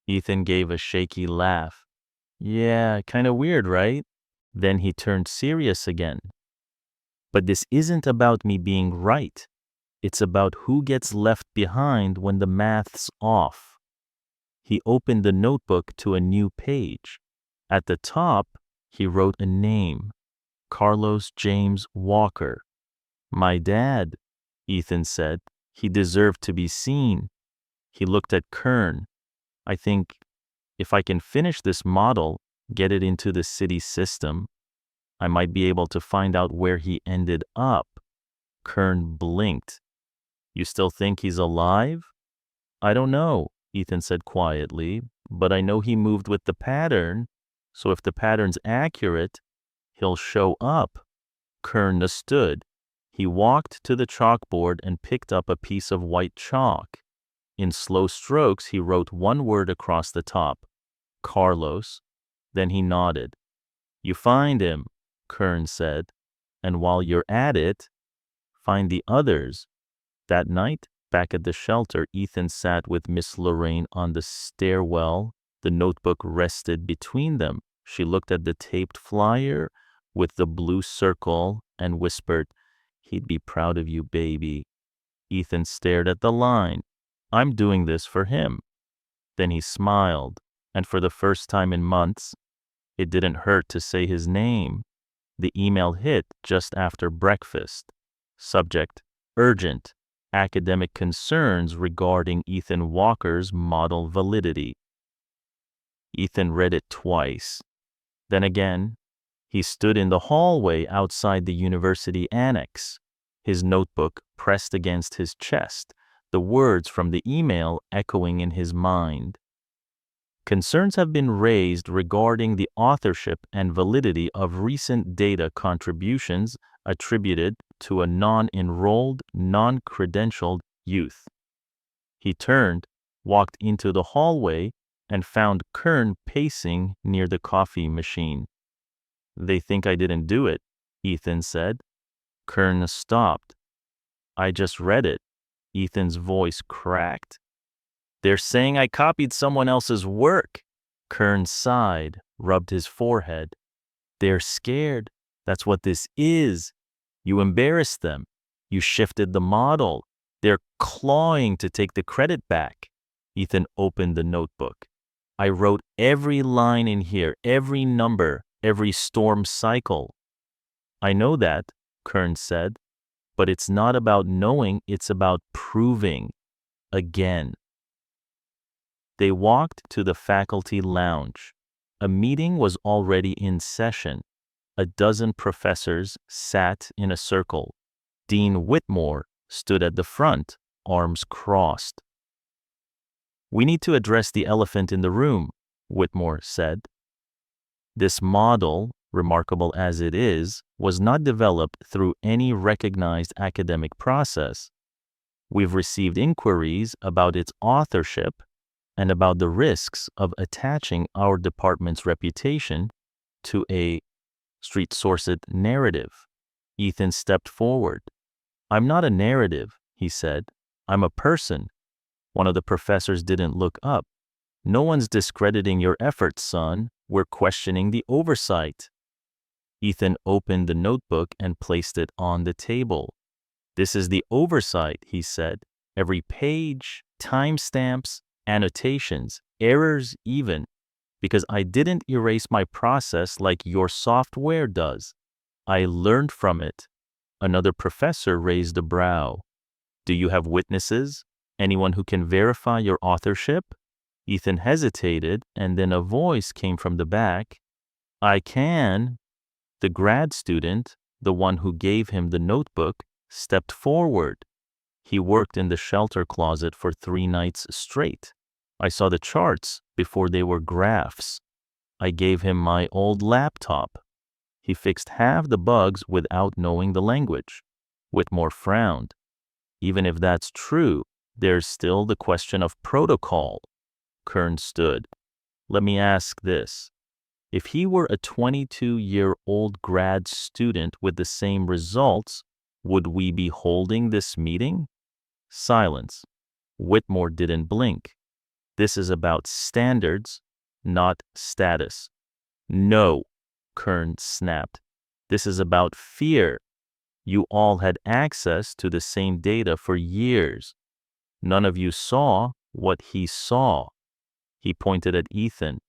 A: Ethan gave a shaky laugh. "Yeah, kind of weird, right?" Then he turned serious again. "But this isn't about me being right. It's about who gets left behind when the math's off." He opened the notebook to a new page. At the top, he wrote a name. Carlos James Walker. "My dad," Ethan said. "He deserved to be seen." He looked at Kern. "I think if I can finish this model, get it into the city system, I might be able to find out where he ended up." Kern blinked. "You still think he's alive?" "I don't know," Ethan said quietly, "but I know he moved with the pattern, so if the pattern's accurate, he'll show up." Kern stood. He walked to the chalkboard and picked up a piece of white chalk. In slow strokes, he wrote one word across the top. "Carlos." Then he nodded. "You find him," Kern said, "and while you're at it, find the others." That night, back at the shelter, Ethan sat with Miss Lorraine on the stairwell. The notebook rested between them. She looked at the taped flyer with the blue circle and whispered, "He'd be proud of you, baby." Ethan stared at the line. "I'm doing this for him." Then he smiled, and for the first time in months, it didn't hurt to say his name. The email hit just after breakfast. Subject: urgent. Academic concerns regarding Ethan Walker's model validity. Ethan read it twice. Then again, he stood in the hallway outside the university annex, his notebook pressed against his chest, the words from the email echoing in his mind. Concerns have been raised regarding the authorship and validity of recent data contributions attributed to a non-enrolled, non-credentialed youth. He turned, walked into the hallway, and found Kern pacing near the coffee machine. "They think I didn't do it," Ethan said. Kern stopped. I just read it. Ethan's voice cracked. They're saying I copied someone else's work. Kern sighed, rubbed his forehead. They're scared. That's what this is. You embarrassed them. You shifted the model. They're clawing to take the credit back. Ethan opened the notebook. I wrote every line in here, every number, every storm cycle. I know that, Kern said, but it's not about knowing, it's about proving. Again. They walked to the faculty lounge. A meeting was already in session. A dozen professors sat in a circle. Dean Whitmore stood at the front, arms crossed. We need to address the elephant in the room, Whitmore said. This model, remarkable as it is, was not developed through any recognized academic process. We've received inquiries about its authorship and about the risks of attaching our department's reputation to a street-sourced narrative. Ethan stepped forward. I'm not a narrative, he said. I'm a person. One of the professors didn't look up. No one's discrediting your efforts, son. We're questioning the oversight. Ethan opened the notebook and placed it on the table. This is the oversight, he said. Every page, timestamps, annotations, errors even, because I didn't erase my process like your software does. I learned from it. Another professor raised a brow. Do you have witnesses? Anyone who can verify your authorship? Ethan hesitated, and then a voice came from the back. I can. The grad student, the one who gave him the notebook, stepped forward. He worked in the shelter closet for 3 nights straight. I saw the charts before they were graphs. I gave him my old laptop. He fixed half the bugs without knowing the language. Whitmore frowned. Even if that's true, there's still the question of protocol. Kern stood. Let me ask this. If he were a 22-year-old grad student with the same results, would we be holding this meeting? Silence. Whitmore didn't blink. This is about standards, not status. No, Kern snapped. This is about fear. You all had access to the same data for years. None of you saw what he saw. He pointed at Ethan.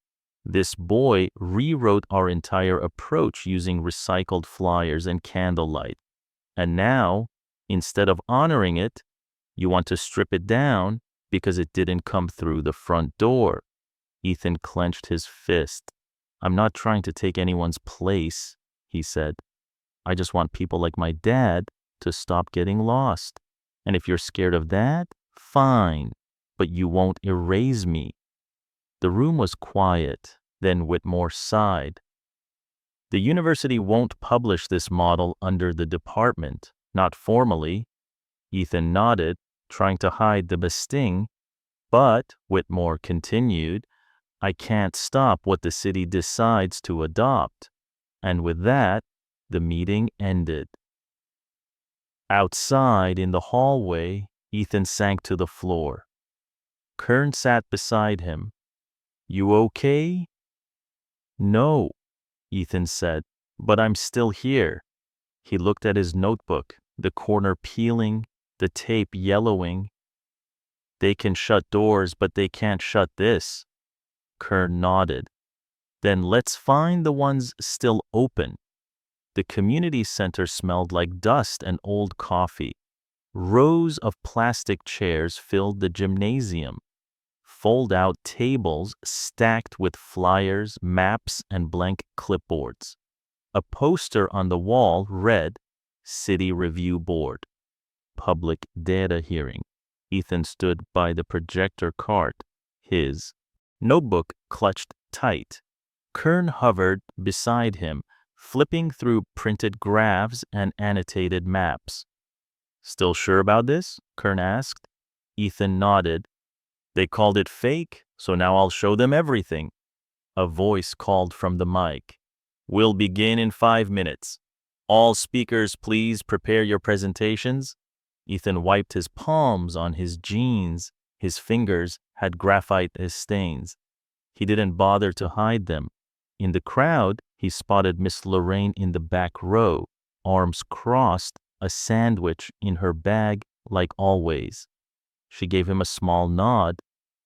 A: This boy rewrote our entire approach using recycled flyers and candlelight. And now, instead of honoring it, you want to strip it down because it didn't come through the front door. Ethan clenched his fist. I'm not trying to take anyone's place, he said. I just want people like my dad to stop getting lost. And if you're scared of that, fine, but you won't erase me. The room was quiet. Then Whitmore sighed. The university won't publish this model under the department, not formally. Ethan nodded, trying to hide the besting. But, Whitmore continued, I can't stop what the city decides to adopt. And with that, the meeting ended. Outside in the hallway, Ethan sank to the floor. Kern sat beside him. You okay? No, Ethan said, but I'm still here. He looked at his notebook, the corner peeling, the tape yellowing. They can shut doors, but they can't shut this. Kern nodded. Then let's find the ones still open. The community center smelled like dust and old coffee. Rows of plastic chairs filled the gymnasium. Fold-out tables stacked with flyers, maps, and blank clipboards. A poster on the wall read, City Review Board. Public data hearing. Ethan stood by the projector cart, his notebook clutched tight. Kern hovered beside him, flipping through printed graphs and annotated maps. Still sure about this? Kern asked. Ethan nodded. They called it fake, so now I'll show them everything. A voice called from the mic. We'll begin in 5 minutes. All speakers, please prepare your presentations. Ethan wiped his palms on his jeans. His fingers had graphite stains. He didn't bother to hide them. In the crowd, he spotted Miss Lorraine in the back row, arms crossed, a sandwich in her bag like always. She gave him a small nod.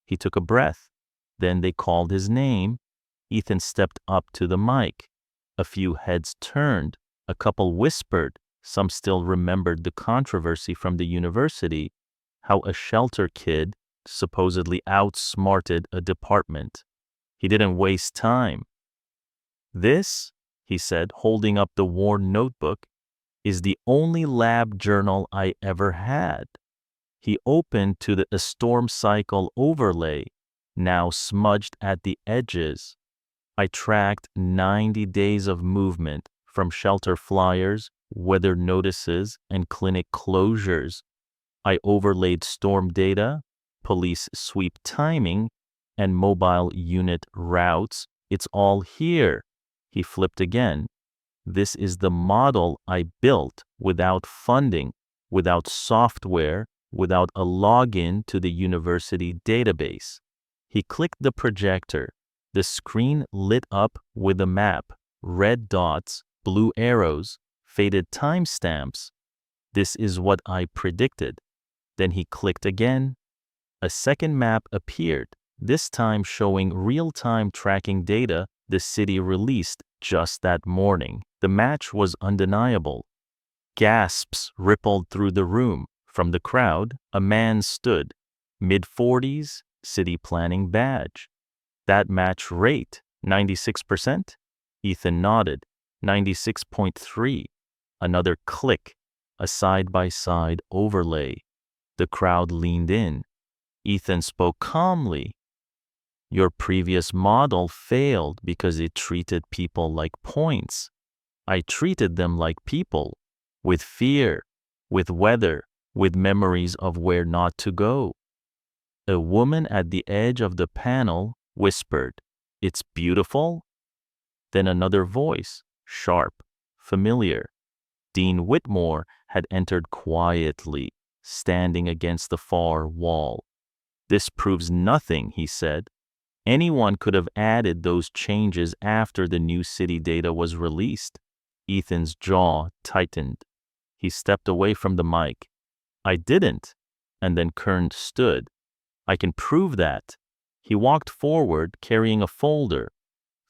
A: He took a breath. Then they called his name. Ethan stepped up to the mic. A few heads turned. A couple whispered. Some still remembered the controversy from the university, how a shelter kid supposedly outsmarted a department. He didn't waste time. This, he said, holding up the worn notebook, is the only lab journal I ever had. He opened to the storm cycle overlay, now smudged at the edges. I tracked 90 days of movement from shelter flyers, weather notices, and clinic closures. I overlaid storm data, police sweep timing, and mobile unit routes. It's all here. He flipped again. This is the model I built without funding, without software, without a login to the university database. He clicked the projector. The screen lit up with a map, red dots, blue arrows, faded timestamps. This is what I predicted. Then he clicked again. A second map appeared, this time showing real-time tracking data the city released just that morning. The match was undeniable. Gasps rippled through the room. From the crowd, a man stood, mid-40s, city planning badge. That match rate, 96%? Ethan nodded, 96.3. Another click, a side-by-side overlay. The crowd leaned in. Ethan spoke calmly. Your previous model failed because it treated people like points. I treated them like people, with fear, with weather, with memories of where not to go. A woman at the edge of the panel whispered, "It's beautiful?" Then another voice, sharp, familiar. Dean Whitmore had entered quietly, standing against the far wall. This proves nothing, he said. Anyone could have added those changes after the new city data was released. Ethan's jaw tightened. He stepped away from the mic. I didn't. And then Kern stood. I can prove that. He walked forward carrying a folder.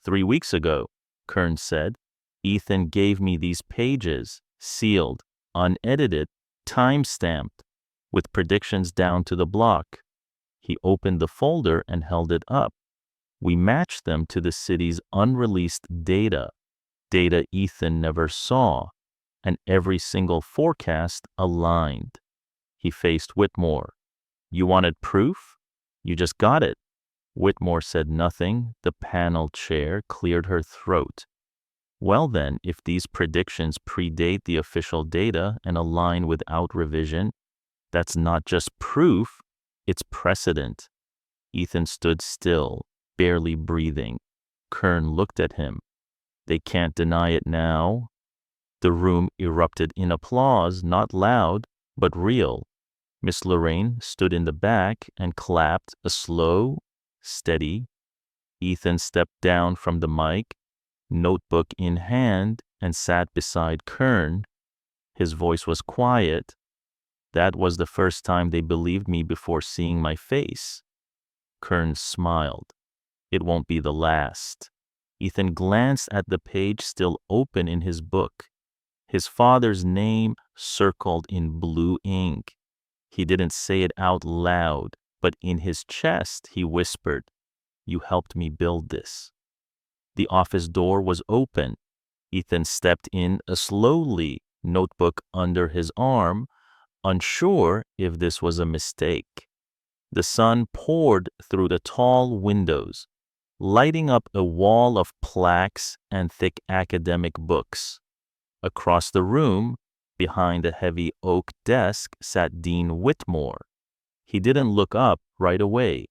A: 3 weeks ago, Kern said, Ethan gave me these pages, sealed, unedited, time-stamped, with predictions down to the block. He opened the folder and held it up. We matched them to the city's unreleased data Ethan never saw, and every single forecast aligned. He faced Whitmore. You wanted proof? You just got it. Whitmore said nothing. The panel chair cleared her throat. Well then, if these predictions predate the official data and align without revision, that's not just proof, it's precedent. Ethan stood still, barely breathing. Kern looked at him. They can't deny it now. The room erupted in applause, not loud, but real. Miss Lorraine stood in the back and clapped, a slow, steady. Ethan stepped down from the mic, notebook in hand, and sat beside Kern. His voice was quiet. That was the first time they believed me before seeing my face. Kern smiled. It won't be the last. Ethan glanced at the page still open in his book. His father's name circled in blue ink. He didn't say it out loud, but in his chest he whispered, You helped me build this. The office door was open. Ethan stepped in slowly, notebook under his arm, unsure if this was a mistake. The sun poured through the tall windows, lighting up a wall of plaques and thick academic books. Across the room, behind a heavy oak desk, sat Dean Whitmore. He didn't look up right away.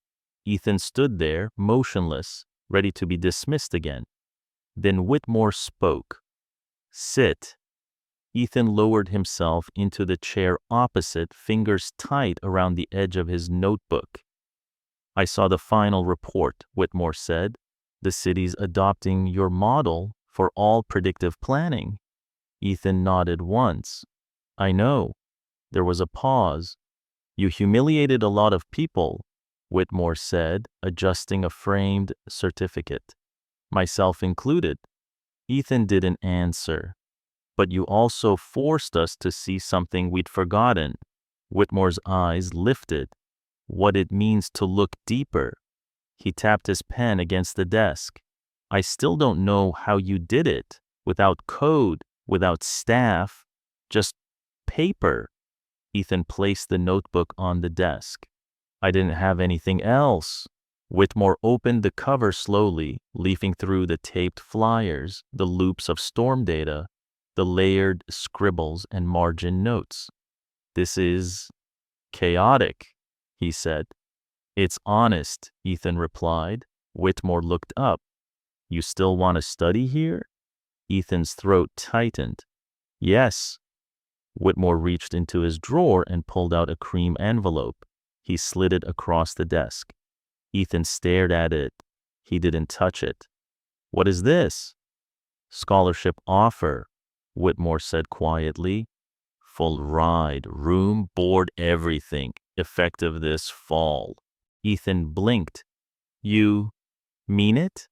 A: Ethan stood there, motionless, ready to be dismissed again. Then Whitmore spoke. Sit. Ethan lowered himself into the chair opposite, fingers tight around the edge of his notebook. I saw the final report, Whitmore said. The city's adopting your model for all predictive planning. Ethan nodded once. I know. There was a pause. You humiliated a lot of people, Whitmore said, adjusting a framed certificate. Myself included. Ethan didn't answer. But you also forced us to see something we'd forgotten. Whitmore's eyes lifted. What it means to look deeper. He tapped his pen against the desk. I still don't know how you did it. Without code, without staff, just paper. Ethan placed the notebook on the desk. I didn't have anything else. Whitmore opened the cover slowly, leafing through the taped flyers, the loops of storm data, the layered scribbles and margin notes. This is chaotic, he said. It's honest, Ethan replied. Whitmore looked up. You still want to study here? Ethan's throat tightened. Yes. Whitmore reached into his drawer and pulled out a cream envelope. He slid it across the desk. Ethan stared at it. He didn't touch it. What is this? Scholarship offer, Whitmore said quietly. Full ride, room, board, everything, effective this fall. Ethan blinked. You mean it?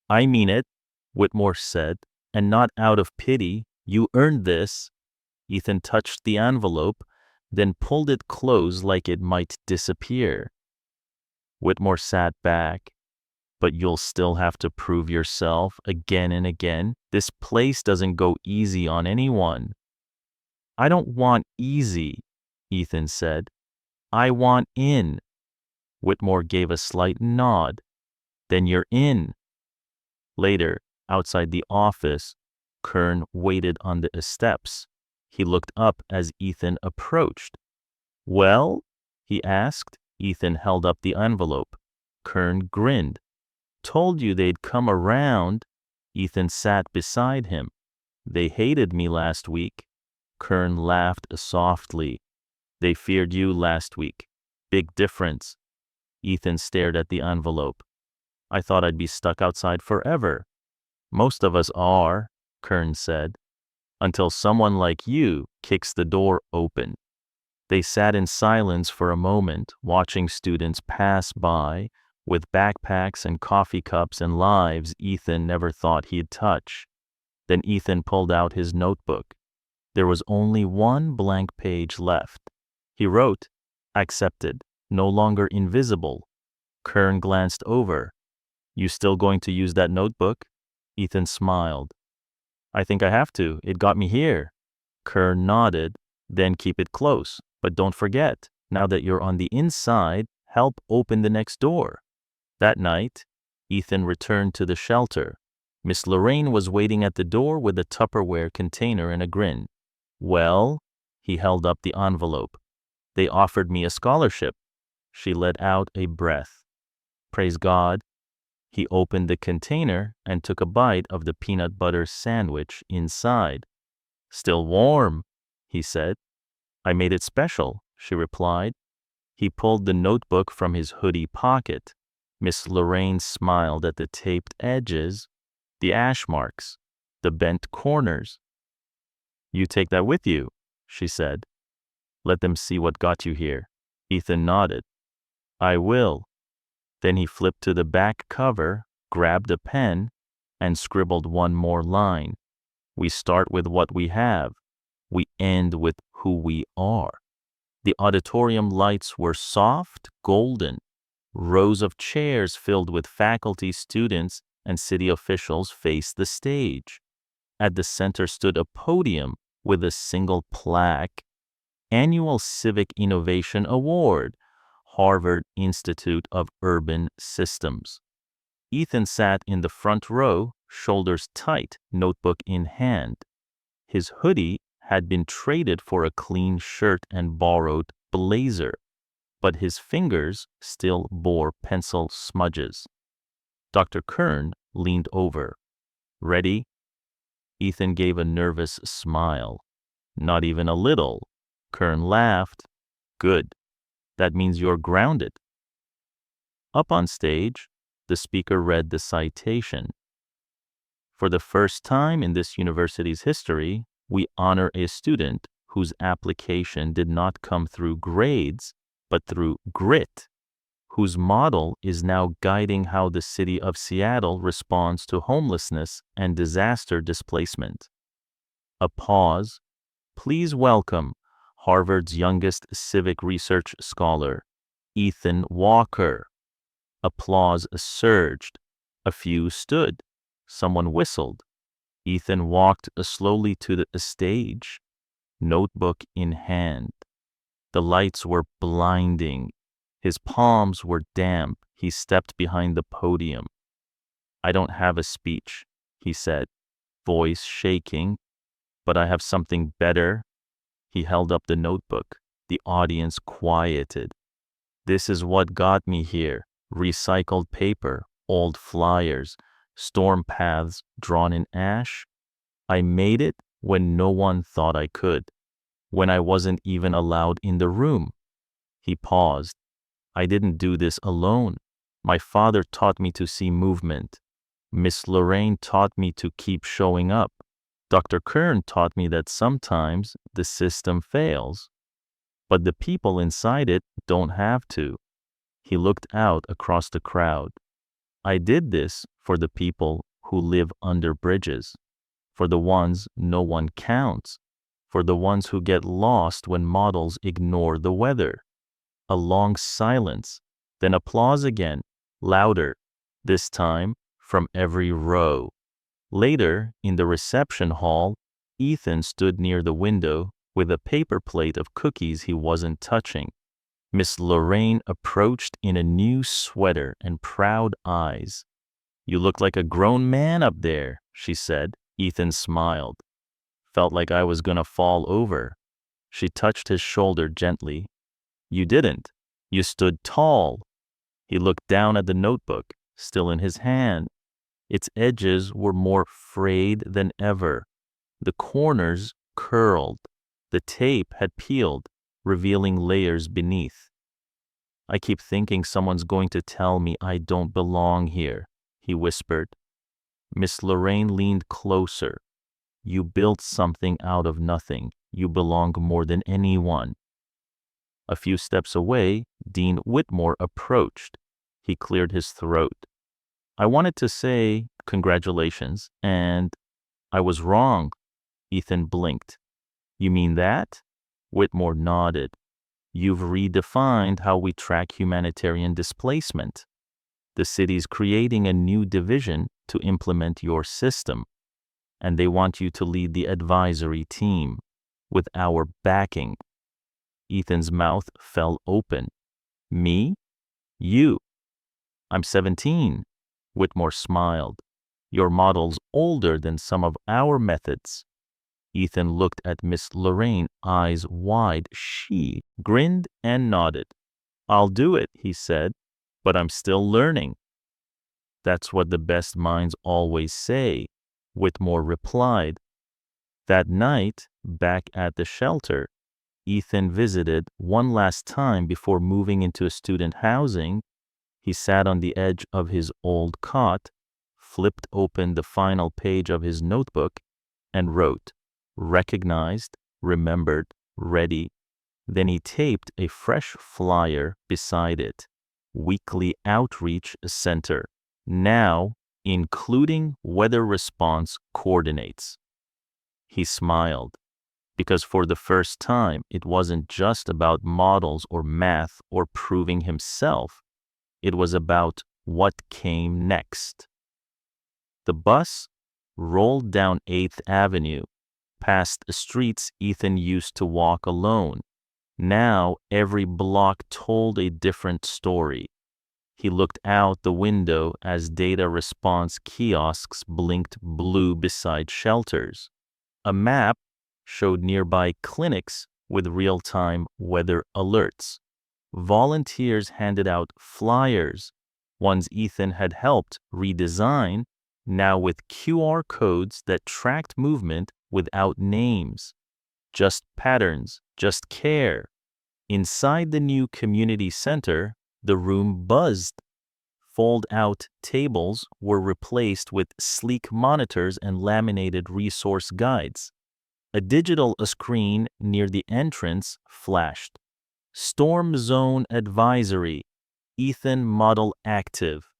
A: I mean it, Whitmore said, and not out of pity. You earned this. Ethan touched the envelope, then pulled it close like it might disappear. Whitmore sat back. But you'll still have to prove yourself again and again. This place doesn't go easy on anyone. I don't want easy, Ethan said. I want in. Whitmore gave a slight nod. Then you're in. Later, outside the office, Kern waited on the steps. He looked up as Ethan approached. Well? He asked. Ethan held up the envelope. Kern grinned. Told you they'd come around. Ethan sat beside him. They hated me last week. Kern laughed softly. They feared you last week. Big difference. Ethan stared at the envelope. I thought I'd be stuck outside forever. Most of us are, Kern said, until someone like you kicks the door open. They sat in silence for a moment, watching students pass by with backpacks and coffee cups and lives Ethan never thought he'd touch. Then Ethan pulled out his notebook. There was only one blank page left. He wrote, accepted, no longer invisible. Kern glanced over. You still going to use that notebook? Ethan smiled. I think I have to. It got me here. Kern nodded. Then keep it close. But don't forget, now that you're on the inside, help open the next door. That night, Ethan returned to the shelter. Miss Lorraine was waiting at the door with a Tupperware container and a grin. Well, he held up the envelope. They offered me a scholarship. She let out a breath. Praise God. He opened the container and took a bite of the peanut butter sandwich inside. Still warm, he said. I made it special, she replied. He pulled the notebook from his hoodie pocket. Miss Lorraine smiled at the taped edges, the ash marks, the bent corners. You take that with you, she said. Let them see what got you here. Ethan nodded. I will. Then he flipped to the back cover, grabbed a pen, and scribbled one more line. We start with what we have. We end with who we are. The auditorium lights were soft, golden. Rows of chairs filled with faculty, students, and city officials faced the stage. At the center stood a podium with a single plaque. Annual Civic Innovation Award, Harvard Institute of Urban Systems. Ethan sat in the front row, shoulders tight, notebook in hand. His hoodie had been traded for a clean shirt and borrowed blazer, but his fingers still bore pencil smudges. Dr. Kern leaned over. Ready? Ethan gave a nervous smile. Not even a little. Kern laughed. Good. That means you're grounded. Up on stage, the speaker read the citation. For the first time in this university's history, we honor a student whose application did not come through grades, but through grit, whose model is now guiding how the city of Seattle responds to homelessness and disaster displacement. A pause. Please welcome Harvard's youngest civic research scholar, Ethan Walker. Applause surged. A few stood. Someone whistled. Ethan walked slowly to the stage, notebook in hand. The lights were blinding. His palms were damp. He stepped behind the podium. I don't have a speech, he said, voice shaking, but I have something better. He held up the notebook. The audience quieted. This is what got me here. Recycled paper, old flyers, storm paths drawn in ash. I made it when no one thought I could, when I wasn't even allowed in the room. He paused. I didn't do this alone. My father taught me to see movement. Miss Lorraine taught me to keep showing up. Dr. Kern taught me that sometimes the system fails, but the people inside it don't have to. He looked out across the crowd. I did this for the people who live under bridges, for the ones no one counts, for the ones who get lost when models ignore the weather. A long silence, then applause again, louder, this time from every row. Later, in the reception hall, Ethan stood near the window with a paper plate of cookies he wasn't touching. Miss Lorraine approached in a new sweater and proud eyes. You look like a grown man up there, she said. Ethan smiled. Felt like I was gonna fall over. She touched his shoulder gently. You didn't. You stood tall. He looked down at the notebook, still in his hand. Its edges were more frayed than ever. The corners curled. The tape had peeled, revealing layers beneath. I keep thinking someone's going to tell me I don't belong here, he whispered. Miss Lorraine leaned closer. You built something out of nothing. You belong more than anyone. A few steps away, Dean Whitmore approached. He cleared his throat. I wanted to say congratulations, and I was wrong. Ethan blinked. You mean that? Whitmore nodded. You've redefined how we track humanitarian displacement. The city's creating a new division to implement your system, and they want you to lead the advisory team with our backing. Ethan's mouth fell open. Me? You. I'm 17. Whitmore smiled. Your model's older than some of our methods. Ethan looked at Miss Lorraine, eyes wide. She grinned and nodded. I'll do it, he said, but I'm still learning. That's what the best minds always say, Whitmore replied. That night, back at the shelter, Ethan visited one last time before moving into student housing. He sat on the edge of his old cot, flipped open the final page of his notebook, and wrote, recognized, remembered, ready. Then he taped a fresh flyer beside it. Weekly Outreach Center. Now, including weather response coordinates. He smiled, because for the first time, it wasn't just about models or math or proving himself. It was about what came next. The bus rolled down 8th Avenue, past streets Ethan used to walk alone. Now every block told a different story. He looked out the window as data response kiosks blinked blue beside shelters. A map showed nearby clinics with real-time weather alerts. Volunteers handed out flyers, ones Ethan had helped redesign, now with QR codes that tracked movement without names. just patterns, just care. Inside the new community center, the room buzzed. Fold-out tables were replaced with sleek monitors and laminated resource guides. A digital screen near the entrance flashed. Storm Zone Advisory, Ethan Model Active.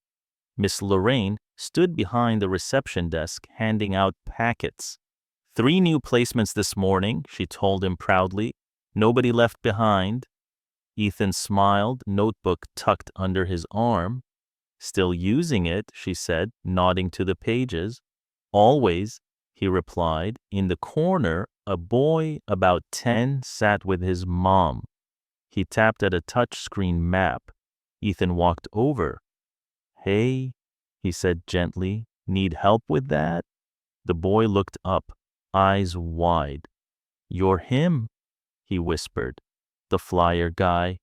A: Miss Lorraine stood behind the reception desk handing out packets. 3 new placements this morning, she told him proudly. Nobody left behind. Ethan smiled, notebook tucked under his arm. Still using it, she said, nodding to the pages. Always, he replied. In the corner, a boy about 10 sat with his mom. He tapped at a touchscreen map. Ethan walked over. Hey, he said gently, need help with that? The boy looked up, eyes wide. You're him, he whispered. The flyer guy.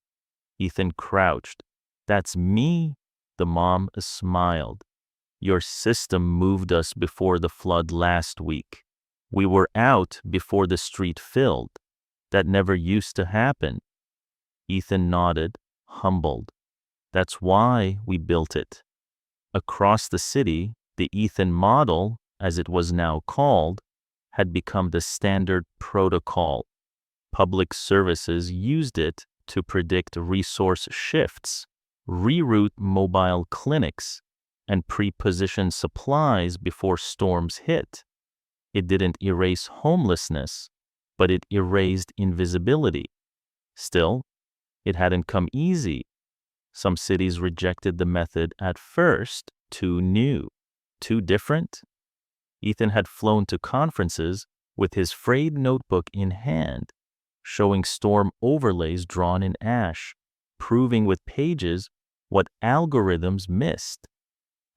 A: Ethan crouched. That's me, the mom smiled. Your system moved us before the flood last week. We were out before the street filled. That never used to happen. Ethan nodded, humbled. That's why we built it. Across the city, the Ethan model, as it was now called, had become the standard protocol. Public services used it to predict resource shifts, reroute mobile clinics, and pre-position supplies before storms hit. It didn't erase homelessness, but it erased invisibility. Still, it hadn't come easy. Some cities rejected the method at first, too new, too different. Ethan had flown to conferences with his frayed notebook in hand, showing storm overlays drawn in ash, proving with pages what algorithms missed.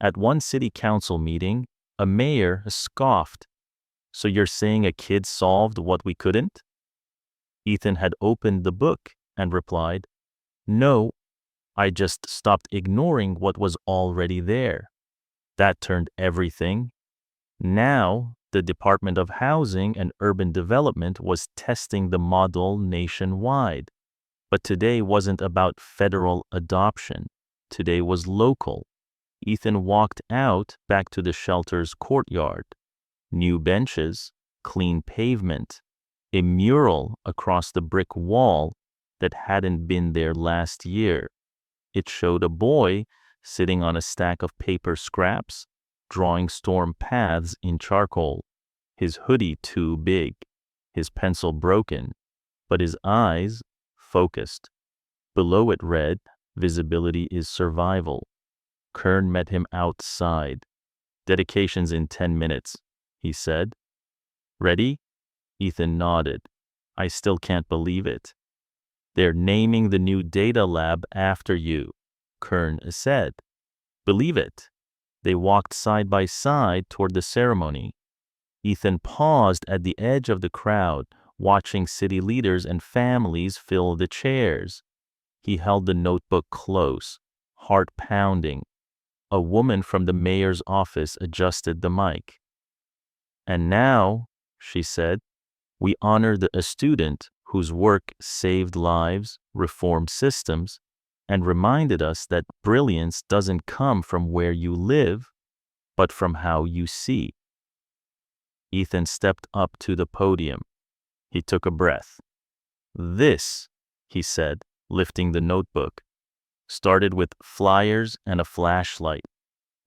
A: At one city council meeting, a mayor scoffed. So you're saying a kid solved what we couldn't? Ethan had opened the book and replied, No, I just stopped ignoring what was already there. That turned everything. Now, the Department of Housing and Urban Development was testing the model nationwide. But today wasn't about federal adoption. Today was local. Ethan walked out back to the shelter's courtyard. New benches, clean pavement, a mural across the brick wall that hadn't been there last year. It showed a boy sitting on a stack of paper scraps, drawing storm paths in charcoal, his hoodie too big, his pencil broken, but his eyes focused. Below it read, Visibility is survival. Kern met him outside. Dedications in 10 minutes, he said. Ready? Ethan nodded. I still can't believe it. They're naming the new data lab after you, Kern said. Believe it. They walked side by side toward the ceremony. Ethan paused at the edge of the crowd, watching city leaders and families fill the chairs. He held the notebook close, heart pounding. A woman from the mayor's office adjusted the mic. And now, she said, we honor a student whose work saved lives, reformed systems, and reminded us that brilliance doesn't come from where you live, but from how you see. Ethan stepped up to the podium. He took a breath. This, he said, lifting the notebook, started with flyers and a flashlight.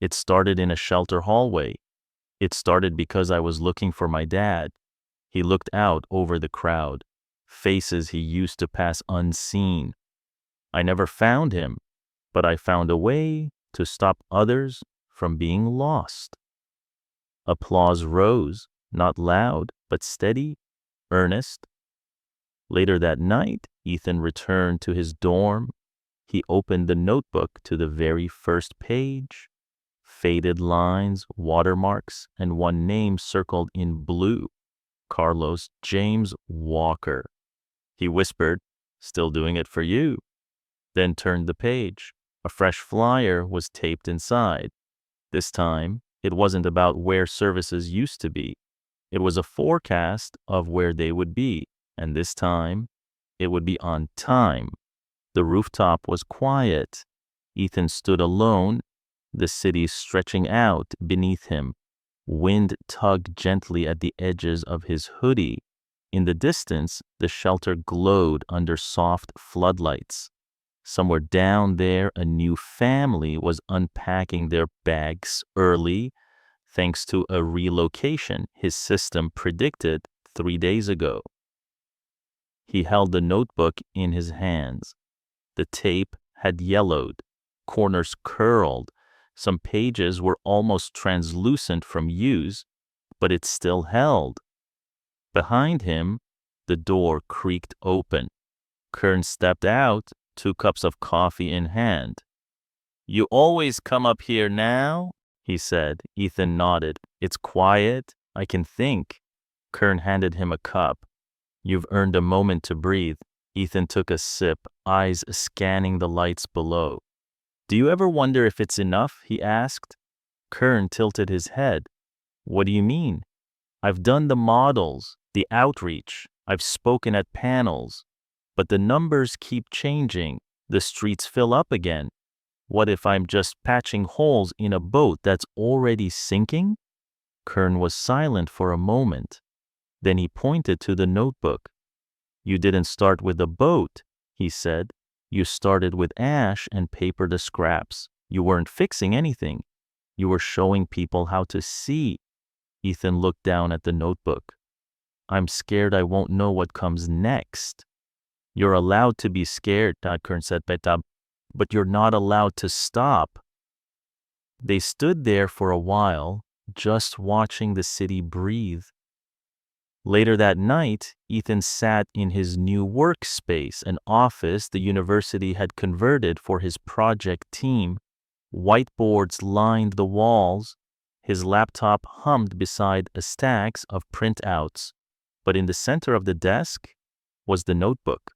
A: It started in a shelter hallway. It started because I was looking for my dad. He looked out over the crowd, faces he used to pass unseen. I never found him, but I found a way to stop others from being lost. Applause rose, not loud, but steady, earnest. Later that night, Ethan returned to his dorm. He opened the notebook to the very first page. Faded lines, watermarks, and one name circled in blue. Carlos James Walker. He whispered, Still doing it for you. Then turned the page. A fresh flyer was taped inside. This time, it wasn't about where services used to be. It was a forecast of where they would be. And this time, it would be on time. The rooftop was quiet. Ethan stood alone, the city stretching out beneath him. Wind tugged gently at the edges of his hoodie. In the distance, the shelter glowed under soft floodlights. Somewhere down there, a new family was unpacking their bags early, thanks to a relocation his system predicted 3 days ago. He held the notebook in his hands. The tape had yellowed, corners curled, some pages were almost translucent from use, but it still held. Behind him, the door creaked open. Kern stepped out, 2 cups of coffee in hand. "You always come up here now?" he said. Ethan nodded. "It's quiet. I can think." Kern handed him a cup. "You've earned a moment to breathe." Ethan took a sip, eyes scanning the lights below. "Do you ever wonder if it's enough?" he asked. Kern tilted his head. "What do you mean?" "I've done the models, the outreach. I've spoken at panels. But the numbers keep changing. The streets fill up again. What if I'm just patching holes in a boat that's already sinking?" Kern was silent for a moment. Then he pointed to the notebook. "You didn't start with the boat," he said. "You started with ash and paper the scraps. You weren't fixing anything. You were showing people how to see." Ethan looked down at the notebook. "I'm scared I won't know what comes next." "You're allowed to be scared," Kern said, "but you're not allowed to stop." They stood there for a while, just watching the city breathe. Later that night, Ethan sat in his new workspace, an office the university had converted for his project team. Whiteboards lined the walls. His laptop hummed beside a stacks of printouts. But in the center of the desk was the notebook.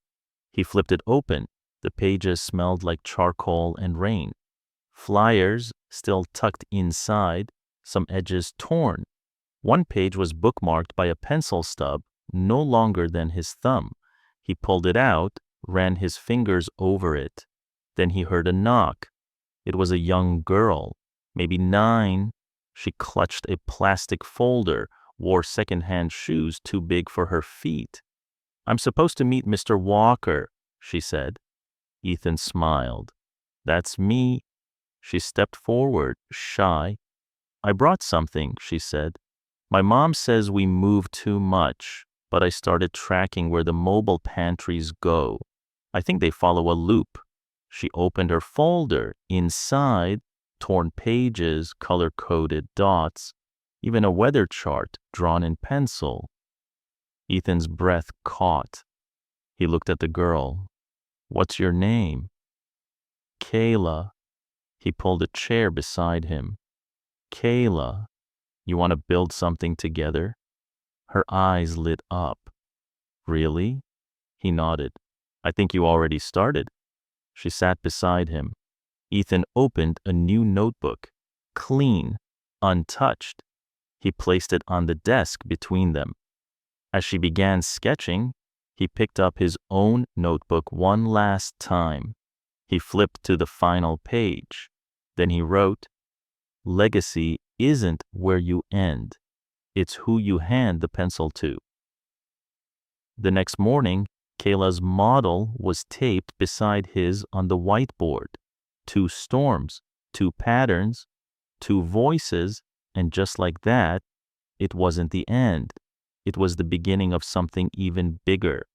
A: He flipped it open. The pages smelled like charcoal and rain. Flyers still tucked inside, some edges torn. One page was bookmarked by a pencil stub, no longer than his thumb. He pulled it out, ran his fingers over it. Then he heard a knock. It was a young girl, maybe 9. She clutched a plastic folder, wore secondhand shoes too big for her feet. "I'm supposed to meet Mr. Walker," she said. Ethan smiled. "That's me." She stepped forward, shy. "I brought something," she said. "My mom says we move too much, but I started tracking where the mobile pantries go. I think they follow a loop." She opened her folder. Inside, torn pages, color-coded dots, even a weather chart drawn in pencil. Ethan's breath caught. He looked at the girl. "What's your name?" "Kayla." He pulled a chair beside him. "Kayla, you want to build something together?" Her eyes lit up. "Really?" He nodded. "I think you already started." She sat beside him. Ethan opened a new notebook, clean, untouched. He placed it on the desk between them. As she began sketching, he picked up his own notebook one last time. He flipped to the final page. Then he wrote, "Legacy isn't where you end. It's who you hand the pencil to." The next morning, Kayla's model was taped beside his on the whiteboard. 2 storms, 2 patterns, 2 voices, and just like that, it wasn't the end. It was the beginning of something even bigger.